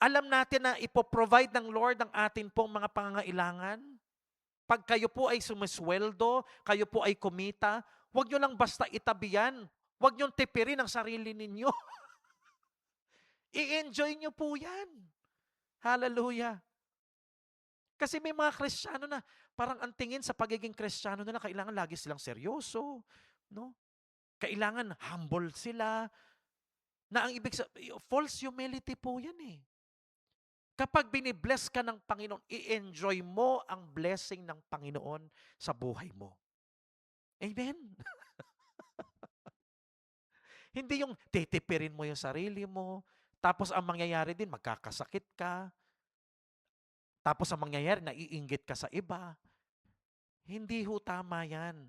alam natin na ipoprovide ng Lord ang atin pong mga pangangailangan. Pag kayo po ay sumisweldo, kayo po ay kumita, huwag nyo lang basta itabi yan. Huwag nyo tipirin ang sarili ninyo. I-enjoy nyo po yan. Hallelujah. Kasi may mga Kristiyano na parang ang tingin sa pagiging Kristiyano nila, kailangan lagi silang seryoso. No? Kailangan humble sila. Na ang ibig sabihin, false humility po yan eh. Kapag binibless ka ng Panginoon, i-enjoy mo ang blessing ng Panginoon sa buhay mo. Amen? Hindi yung titipirin mo yung sarili mo, tapos ang mangyayari din, magkakasakit ka, tapos ang mangyayari, naiinggit ka sa iba. Hindi ho tama yan.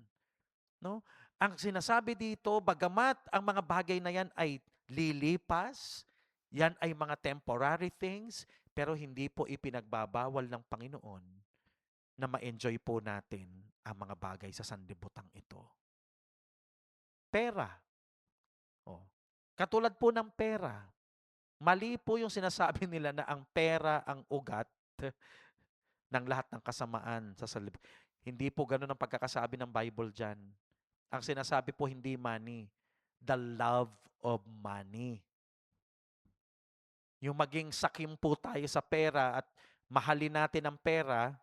No? Ang sinasabi dito, bagamat ang mga bagay na yan ay lilipas, yan ay mga temporary things, pero hindi po ipinagbabawal ng Panginoon na ma-enjoy po natin ang mga bagay sa sanlibutan ito. Pera. Oh. Katulad po ng pera. Mali po yung sinasabi nila na ang pera ang ugat ng lahat ng kasamaan sa sanlibutan. Hindi po ganun ang pagkakasabi ng Bible dyan. Ang sinasabi po hindi money, the love of money. Yung maging sakim po tayo sa pera at mahalin natin ang pera,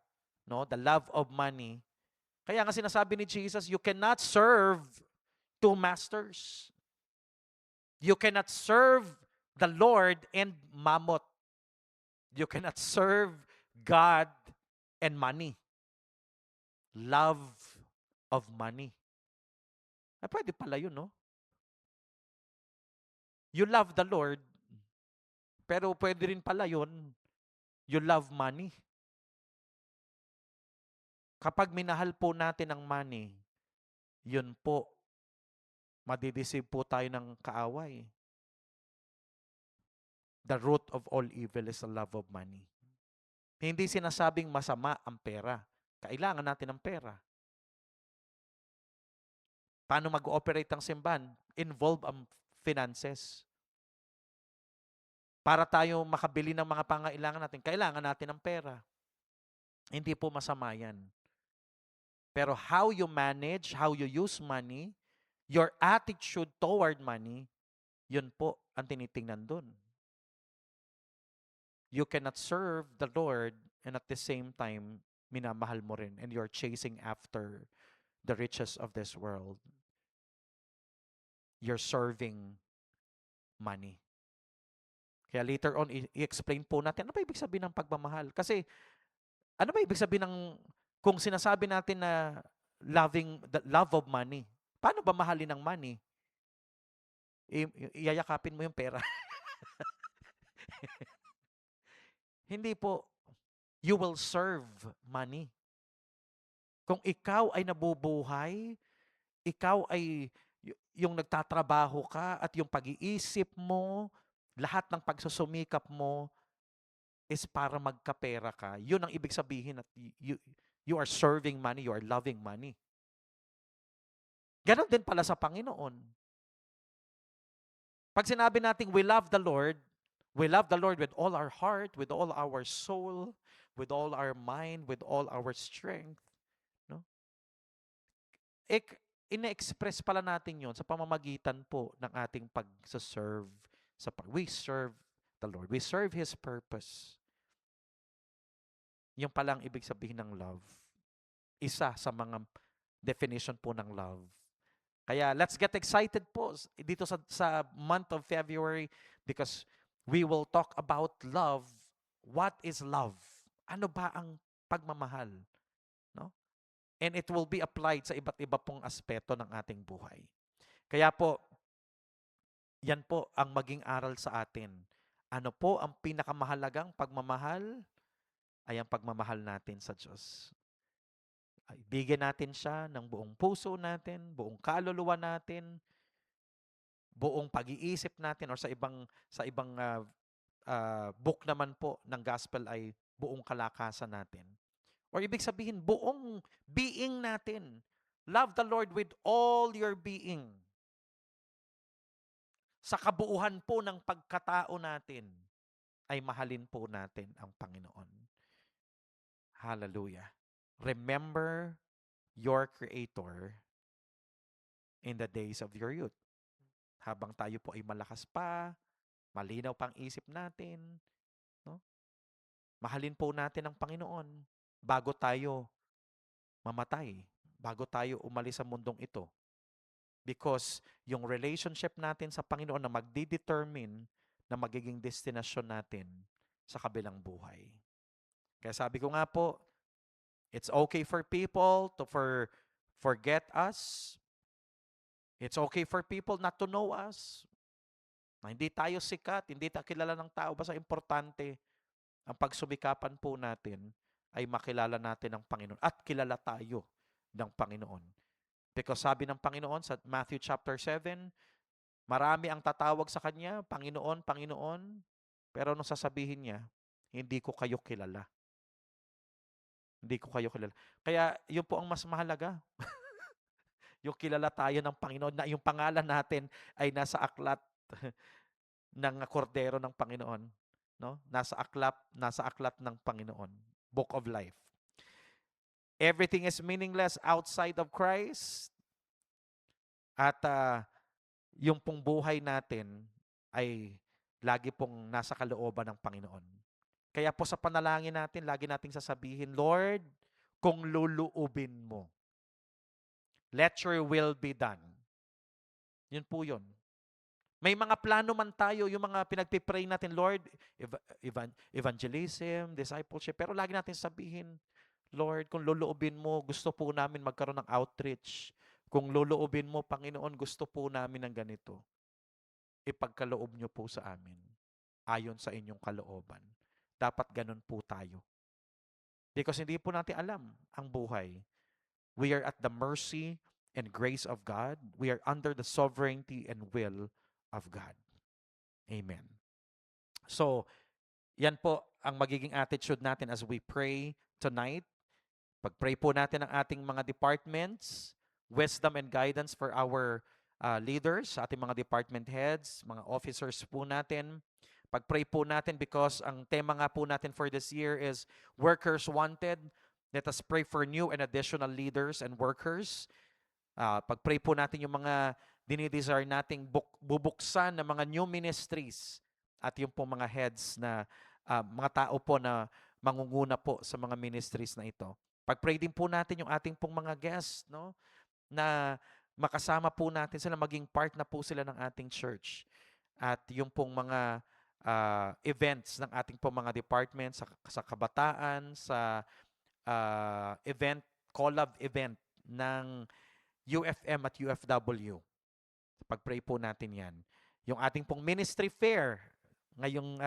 no, the love of money. Kaya nga sinasabi ni Jesus, you cannot serve two masters. You cannot serve the Lord and mammon. You cannot serve God and money. Love of money. Ay, pwede pala yun, no? You love the Lord, pero pwede rin pala yun, you love money. Kapag minahal po natin ang money, yun po, madideceive po tayo ng kaaway. The root of all evil is the love of money. Hindi sinasabing masama ang pera. Kailangan natin ng pera. Paano mag-ooperate ang simbahan? Involve ang finances. Para tayo makabili ng mga pangailangan natin, kailangan natin ng pera. Hindi po masama yan. Pero how you manage, how you use money, your attitude toward money, Yun po ang tinitingnan dun. You cannot serve the Lord and at the same time, minamahal mo rin and you're chasing after the riches of this world. You're serving money. Kaya later on, i-explain po natin, ano ba ibig sabihin ng pagmamahal? Kasi, ano ba ibig sabihin ng, kung sinasabi natin na the love of money, paano ba mahalin ng money? Iyayakapin mo yung pera. Hindi po. You will serve money. Kung ikaw ay nabubuhay, ikaw ay yung nagtatrabaho ka at yung pag-iisip mo, lahat ng pagsusumikap mo is para magkapera ka. Yun ang ibig sabihin at you are serving money, you are loving money. Ganon din pala sa Panginoon. Pag sinabi nating we love the Lord with all our heart, with all our soul, with all our mind, with all our strength, no? Ine-express pala natin yon sa pamamagitan po ng ating pag-serve. We serve the Lord. We serve His purpose. Yung palang ibig sabihin ng love. Isa sa mga definition po ng love. Kaya let's get excited po dito sa month of February because we will talk about love. What is love? Ano ba ang pagmamahal? No? And it will be applied sa iba't iba pong aspeto ng ating buhay. Kaya po, yan po ang maging aral sa atin. Ano po ang pinakamahalagang pagmamahal? Ay ang pagmamahal natin sa Diyos. Bigyan natin siya ng buong puso natin, buong kaluluwa natin, buong pag-iisip natin or sa ibang book naman po ng gospel ay buong kalakasan natin. Or ibig sabihin buong being natin. Love the Lord with all your being. Sa kabuuhan po ng pagkatao natin ay mahalin po natin ang Panginoon. Hallelujah. Remember your Creator in the days of your youth. Habang tayo po ay malakas pa, malinaw pang isip natin, no? Mahalin po natin ang Panginoon bago tayo mamatay, bago tayo umalis sa mundong ito. Because yung relationship natin sa Panginoon na magdidetermine na magiging destinasyon natin sa kabilang buhay. Kaya sabi ko nga po, it's okay for people to forget us. It's okay for people not to know us. Na hindi tayo sikat, hindi tayo kilala ng tao. Basta importante, ang pagsumikapan po natin ay makilala natin ang Panginoon at kilala tayo ng Panginoon. Because sabi ng Panginoon sa Matthew chapter 7, marami ang tatawag sa Kanya, Panginoon, Panginoon, pero nung sasabihin niya, hindi ko kayo kilala. Hindi ko kayo kilala. Kaya yun po ang mas mahalaga. Yung kilala tayo ng Panginoon, na yung pangalan natin ay nasa aklat ng kordero ng Panginoon. No? Nasa aklat ng Panginoon. Book of Life. Everything is meaningless outside of Christ. At yung pong buhay natin ay lagi pong nasa kalooban ng Panginoon. Kaya po sa panalangin natin, lagi nating sasabihin, Lord, kung luluubin mo, let your will be done. Yun po yun. May mga plano man tayo, yung mga pinagpipray natin, Lord, evangelism, discipleship, pero lagi natin sabihin, Lord, kung luluubin mo, gusto po namin magkaroon ng outreach. Kung luluubin mo, Panginoon, gusto po namin ng ganito. Ipagkaloob nyo po sa amin, ayon sa inyong kalooban. Dapat ganun po tayo. Because hindi po natin alam ang buhay. We are at the mercy and grace of God. We are under the sovereignty and will of God. Amen. So, yan po ang magiging attitude natin as we pray tonight. Pag-pray po natin ang ating mga departments, wisdom and guidance for our leaders, ating mga department heads, mga officers po natin. Pag-pray po natin because ang tema nga po natin for this year is Workers Wanted. Let us pray for new and additional leaders and workers. Pag-pray po natin yung mga dinidesire nating bubuksan ng mga new ministries at yung po mga heads na mga tao po na mangunguna po sa mga ministries na ito. Pag-pray din po natin yung ating pong mga guests, no? Na makasama po natin sila, maging part na po sila ng ating church. At yung pong mga events ng ating pong mga departments sa kabataan, sa event, collab event ng UFM at UFW. Pag-pray po natin yan. Yung ating pong ministry fair, ngayong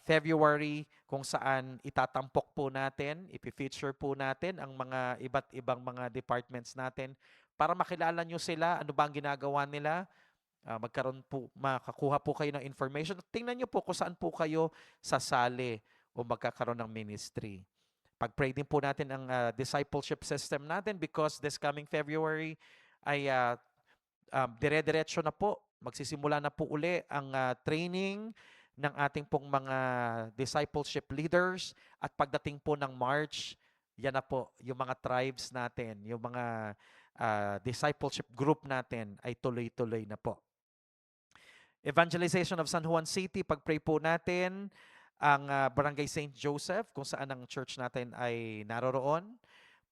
February, kung saan itatampok po natin, ipifeature po natin ang mga iba't ibang mga departments natin para makilala nyo sila, ano ba ang ginagawa nila, makakuha po kayo ng information. Tingnan nyo po kung saan po kayo sasali o magkakaroon ng ministry. Pag-pray din po natin ang discipleship system natin because this coming February ay dire-diretso na po. Magsisimula na po uli ang training ng ating pong mga discipleship leaders at pagdating po ng March, yan na po yung mga tribes natin, yung mga discipleship group natin ay tuloy-tuloy na po. Evangelization of San Juan City, pag-pray po natin ang Barangay St. Joseph, kung saan ang church natin ay naroroon.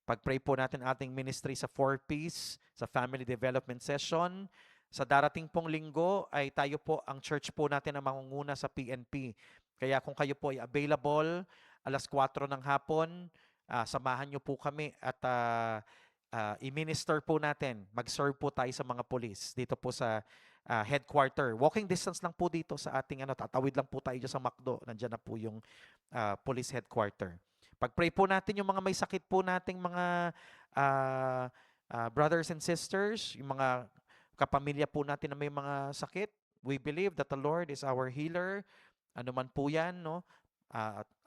Pag-pray po natin ating ministry sa 4Ps, sa Family Development Session. Sa darating pong linggo ay tayo po, ang church po natin ang mangunguna sa PNP. Kaya kung kayo po ay available, alas 4 ng hapon, samahan nyo po kami at i-minister po natin. Mag-serve po tayo sa mga police dito po sa headquarter. Walking distance lang po dito sa ating tatawid lang po tayo dyan sa McDo. Nandiyan na po yung police headquarter. Pag-pray po natin yung mga may sakit po nating mga brothers and sisters, yung mga kapamilya po natin na may mga sakit. We believe that the Lord is our healer. Ano man po yan, no?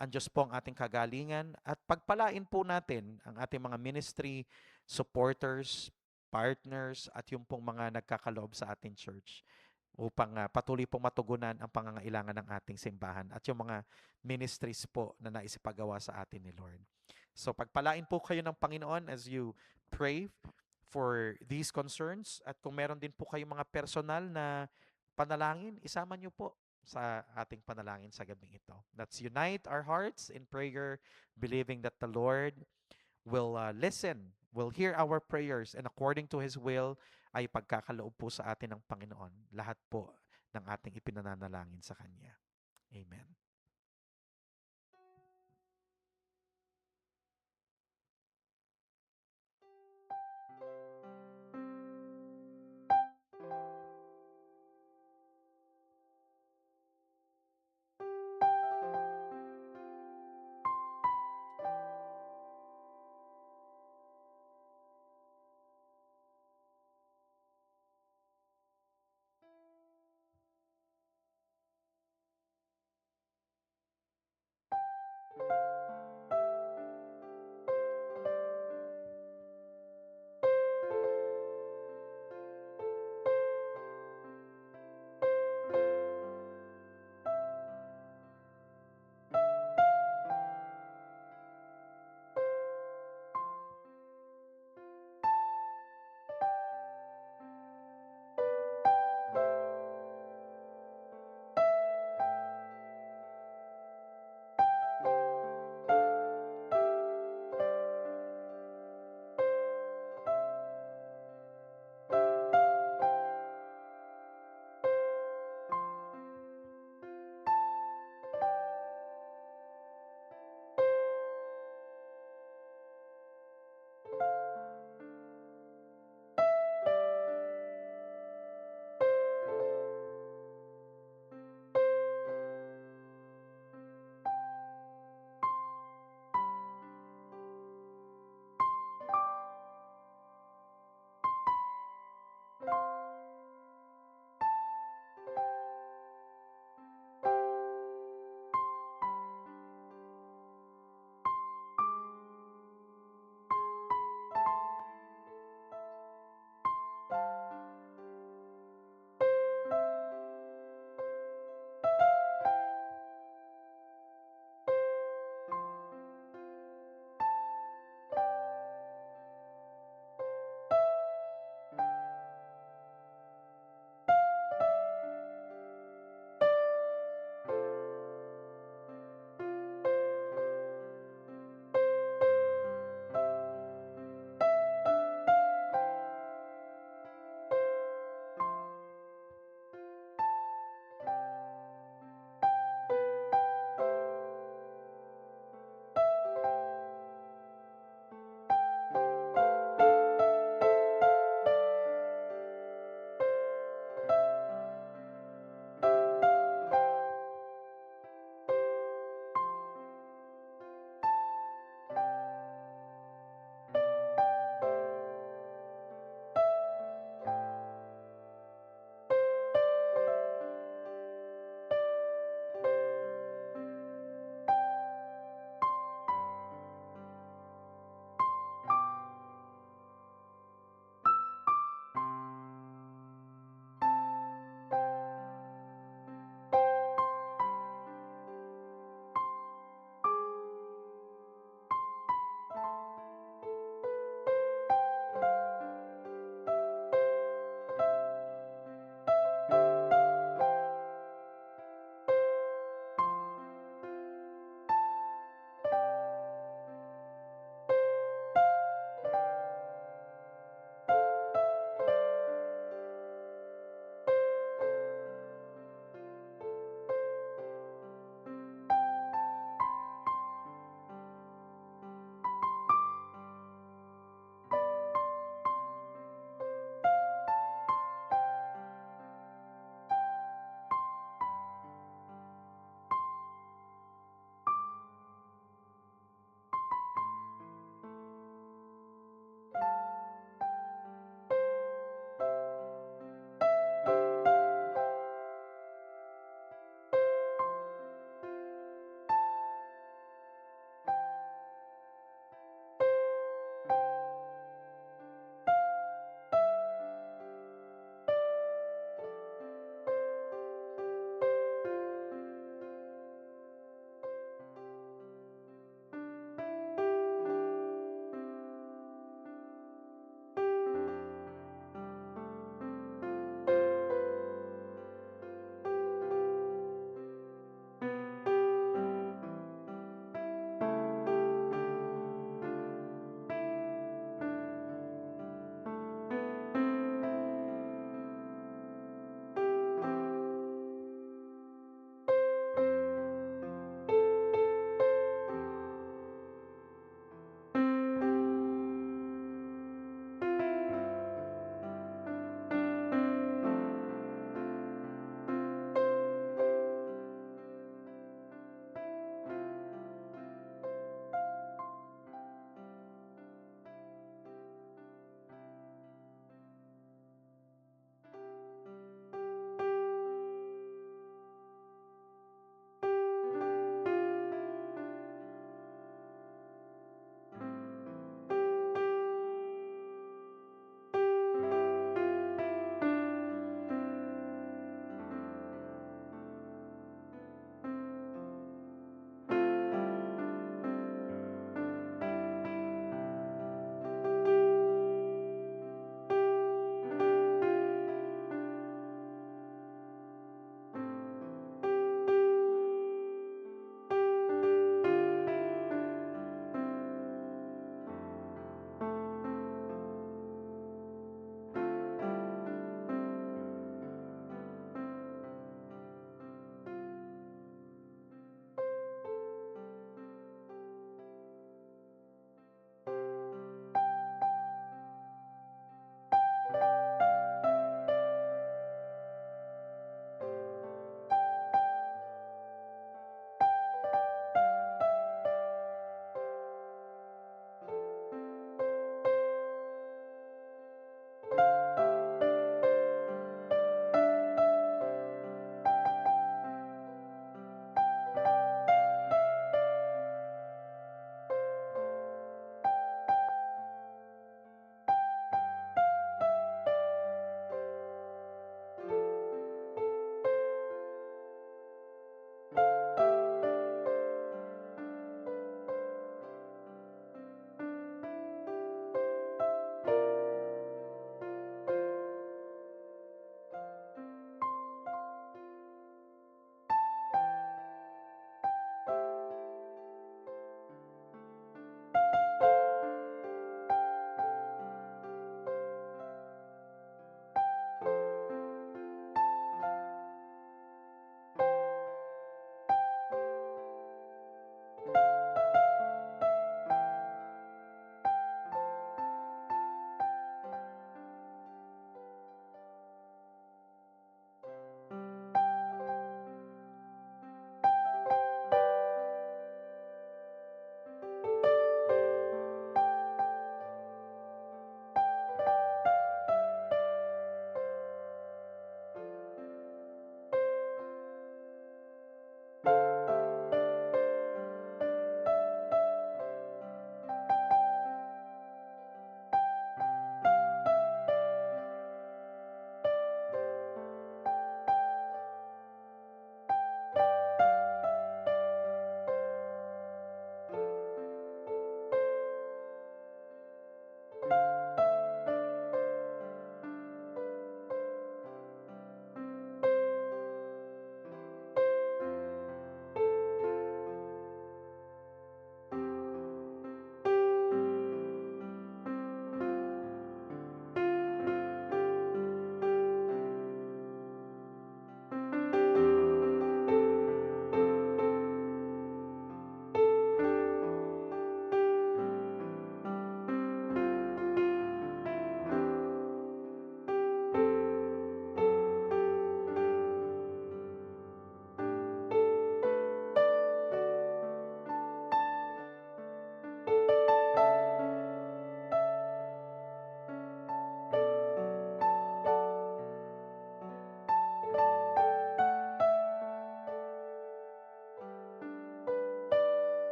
Ang Diyos po ang ating kagalingan. At pagpalain po natin ang ating mga ministry, supporters, partners, at yung pong mga nagkakaloob sa ating church upang patuloy pong matugunan ang pangangailangan ng ating simbahan at yung mga ministries po na naisipagawa sa atin ni Lord. So pagpalain po kayo ng Panginoon as you pray for these concerns at kung meron din po kayong mga personal na panalangin, isama niyo po sa ating panalangin sa gabing ito. Let's unite our hearts in prayer, believing that the Lord will listen, will hear our prayers, and according to His will, ay pagkakaloob po sa atin ng Panginoon. Lahat po ng ating ipinananalangin sa Kanya. Amen.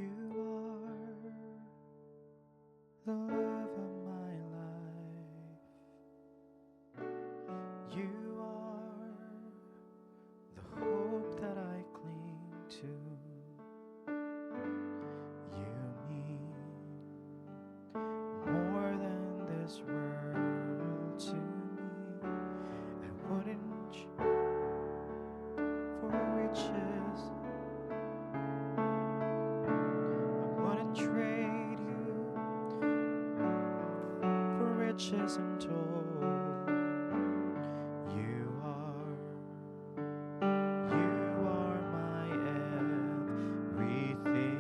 You are the love of my life. You are the hope that I cling to. You mean more than this world to me. I wouldn't for riches, I wouldn't trade you for riches untold. You are my everything.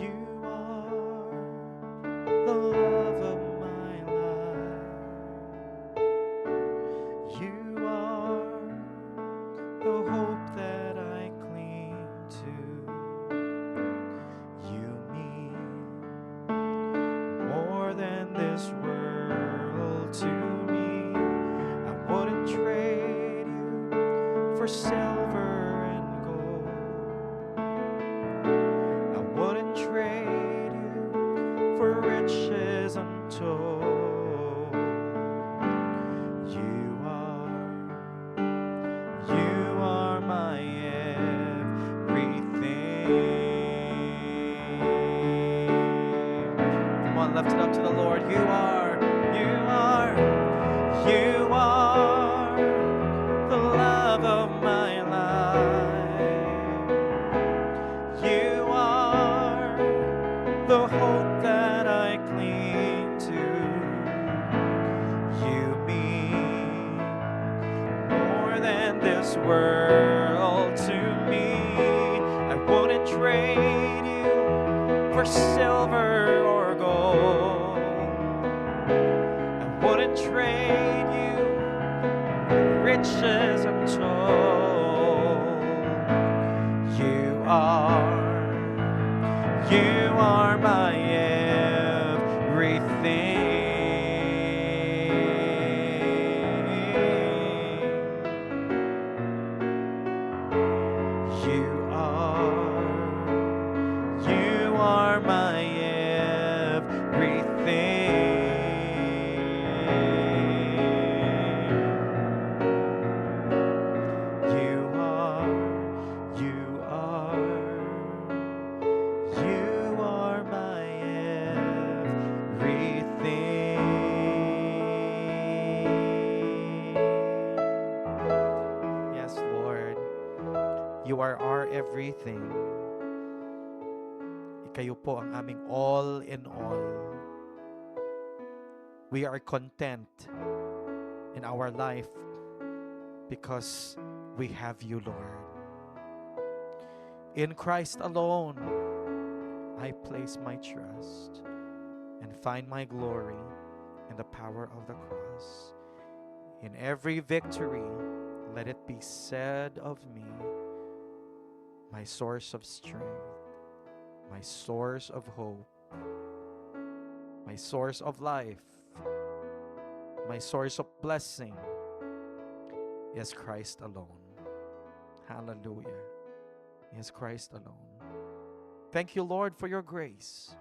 You are the love of my life. You are the hope that I cling to. You mean more than this world to me. I wouldn't trade you for silver and gold. I wouldn't trade you for riches untold. You are my everything. Come on, lift it up to the Lord. You are the love of my life. You are the hope that I cling to. You mean more than this world to me. I wouldn't trade you for silver or gold. I wouldn't trade you riches untold. You are my everything. You are my everything. You are my everything. Yes, Lord. You are our everything. Kayo po ang aming all in all. We are content in our life because we have you, Lord. In Christ alone, I place my trust and find my glory in the power of the cross. In every victory, let it be said of me, my source of strength, my source of hope, my source of life, my source of blessing is Christ alone. Hallelujah. Is Christ alone. Thank you, Lord, for your grace.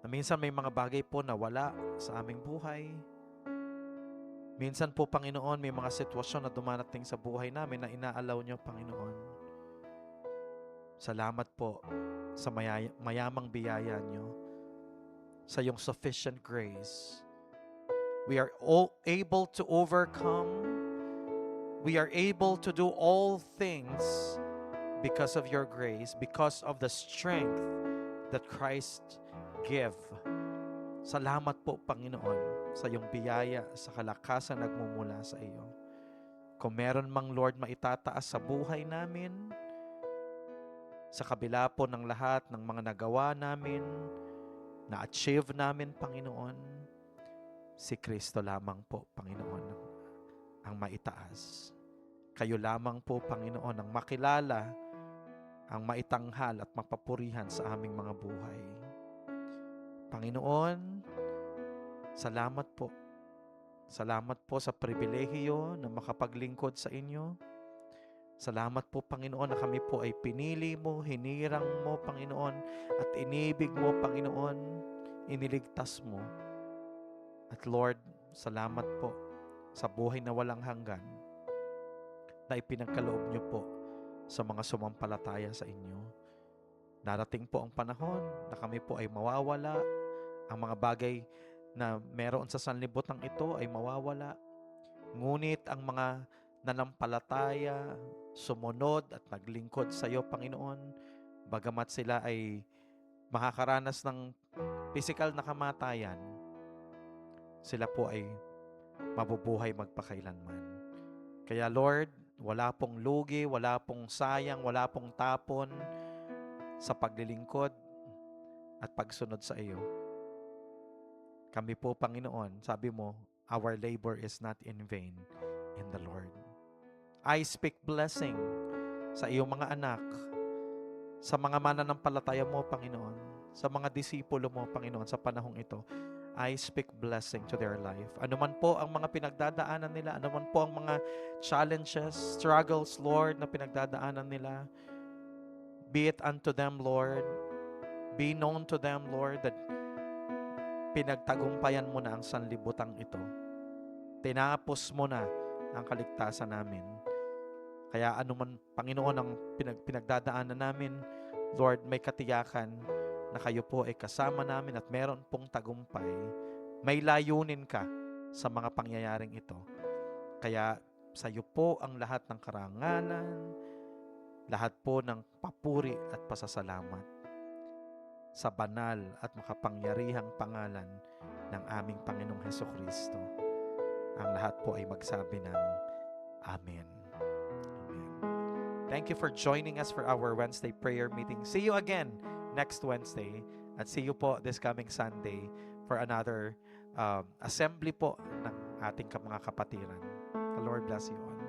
Na minsan may mga bagay po na wala sa aming buhay. Minsan po, Panginoon, may mga sitwasyon na dumarating sa buhay namin na inaalaw niyo, Panginoon. Salamat po sa mayamang biyaya niyo, sa iyong sufficient grace. We are all able to overcome. We are able to do all things because of your grace, because of the strength that Christ give. Salamat po, Panginoon, sa iyong biyaya, sa kalakasan nagmumula sa iyo. Kung meron mang, Lord, maitataas sa buhay namin, sa kabila po ng lahat ng mga nagawa namin, na-achieve namin, Panginoon, si Kristo lamang po, Panginoon, ang maitaas. Kayo lamang po, Panginoon, ang makilala, ang maitanghal at mapapurihan sa aming mga buhay. Panginoon, salamat po Salamat po sa pribilehiyo na makapaglingkod sa inyo. Salamat po, Panginoon, na kami po ay pinili mo, hinirang mo, Panginoon, at inibig mo, Panginoon, iniligtas mo. At Lord, salamat po sa buhay na walang hanggan na ipinagkaloob niyo po sa mga sumampalataya sa inyo. Darating po ang panahon na kami po ay mawawala. Ang mga bagay na meron sa sanlibutan ito ay mawawala. Ngunit ang mga nanampalataya, sumunod at naglingkod sa iyo, Panginoon, bagamat sila ay makakaranas ng physical na kamatayan, sila po ay mabubuhay magpakailanman. Kaya Lord, wala pong lugi, wala pong sayang, wala pong tapon sa paglilingkod at pagsunod sa iyo. Kami po, Panginoon, sabi mo, our labor is not in vain in the Lord. I speak blessing sa iyong mga anak, sa mga mananampalataya mo, Panginoon, sa mga disipulo mo, Panginoon, sa panahong ito. I speak blessing to their life. Ano man po ang mga pinagdadaanan nila, ano man po ang mga challenges, struggles, Lord, na pinagdadaanan nila, be it unto them, Lord. Be known to them, Lord, that pinagtagumpayan mo na ang sanlibutang ito. Tinapos mo na ang kaligtasan namin. Kaya anuman, Panginoon, ang pinagdadaanan namin, Lord, may katiyakan na kayo po ay kasama namin at meron pong tagumpay. May layunin ka sa mga pangyayaring ito. Kaya sa iyo po ang lahat ng karangalan, lahat po ng papuri at pasasalamat sa banal at makapangyarihang pangalan ng aming Panginoong Hesukristo. Ang lahat po ay magsabi ng Amen. Amen. Thank you for joining us for our Wednesday prayer meeting. See you again next Wednesday at see you po this coming Sunday for another assembly po ng ating mga kapatiran. The Lord bless you all.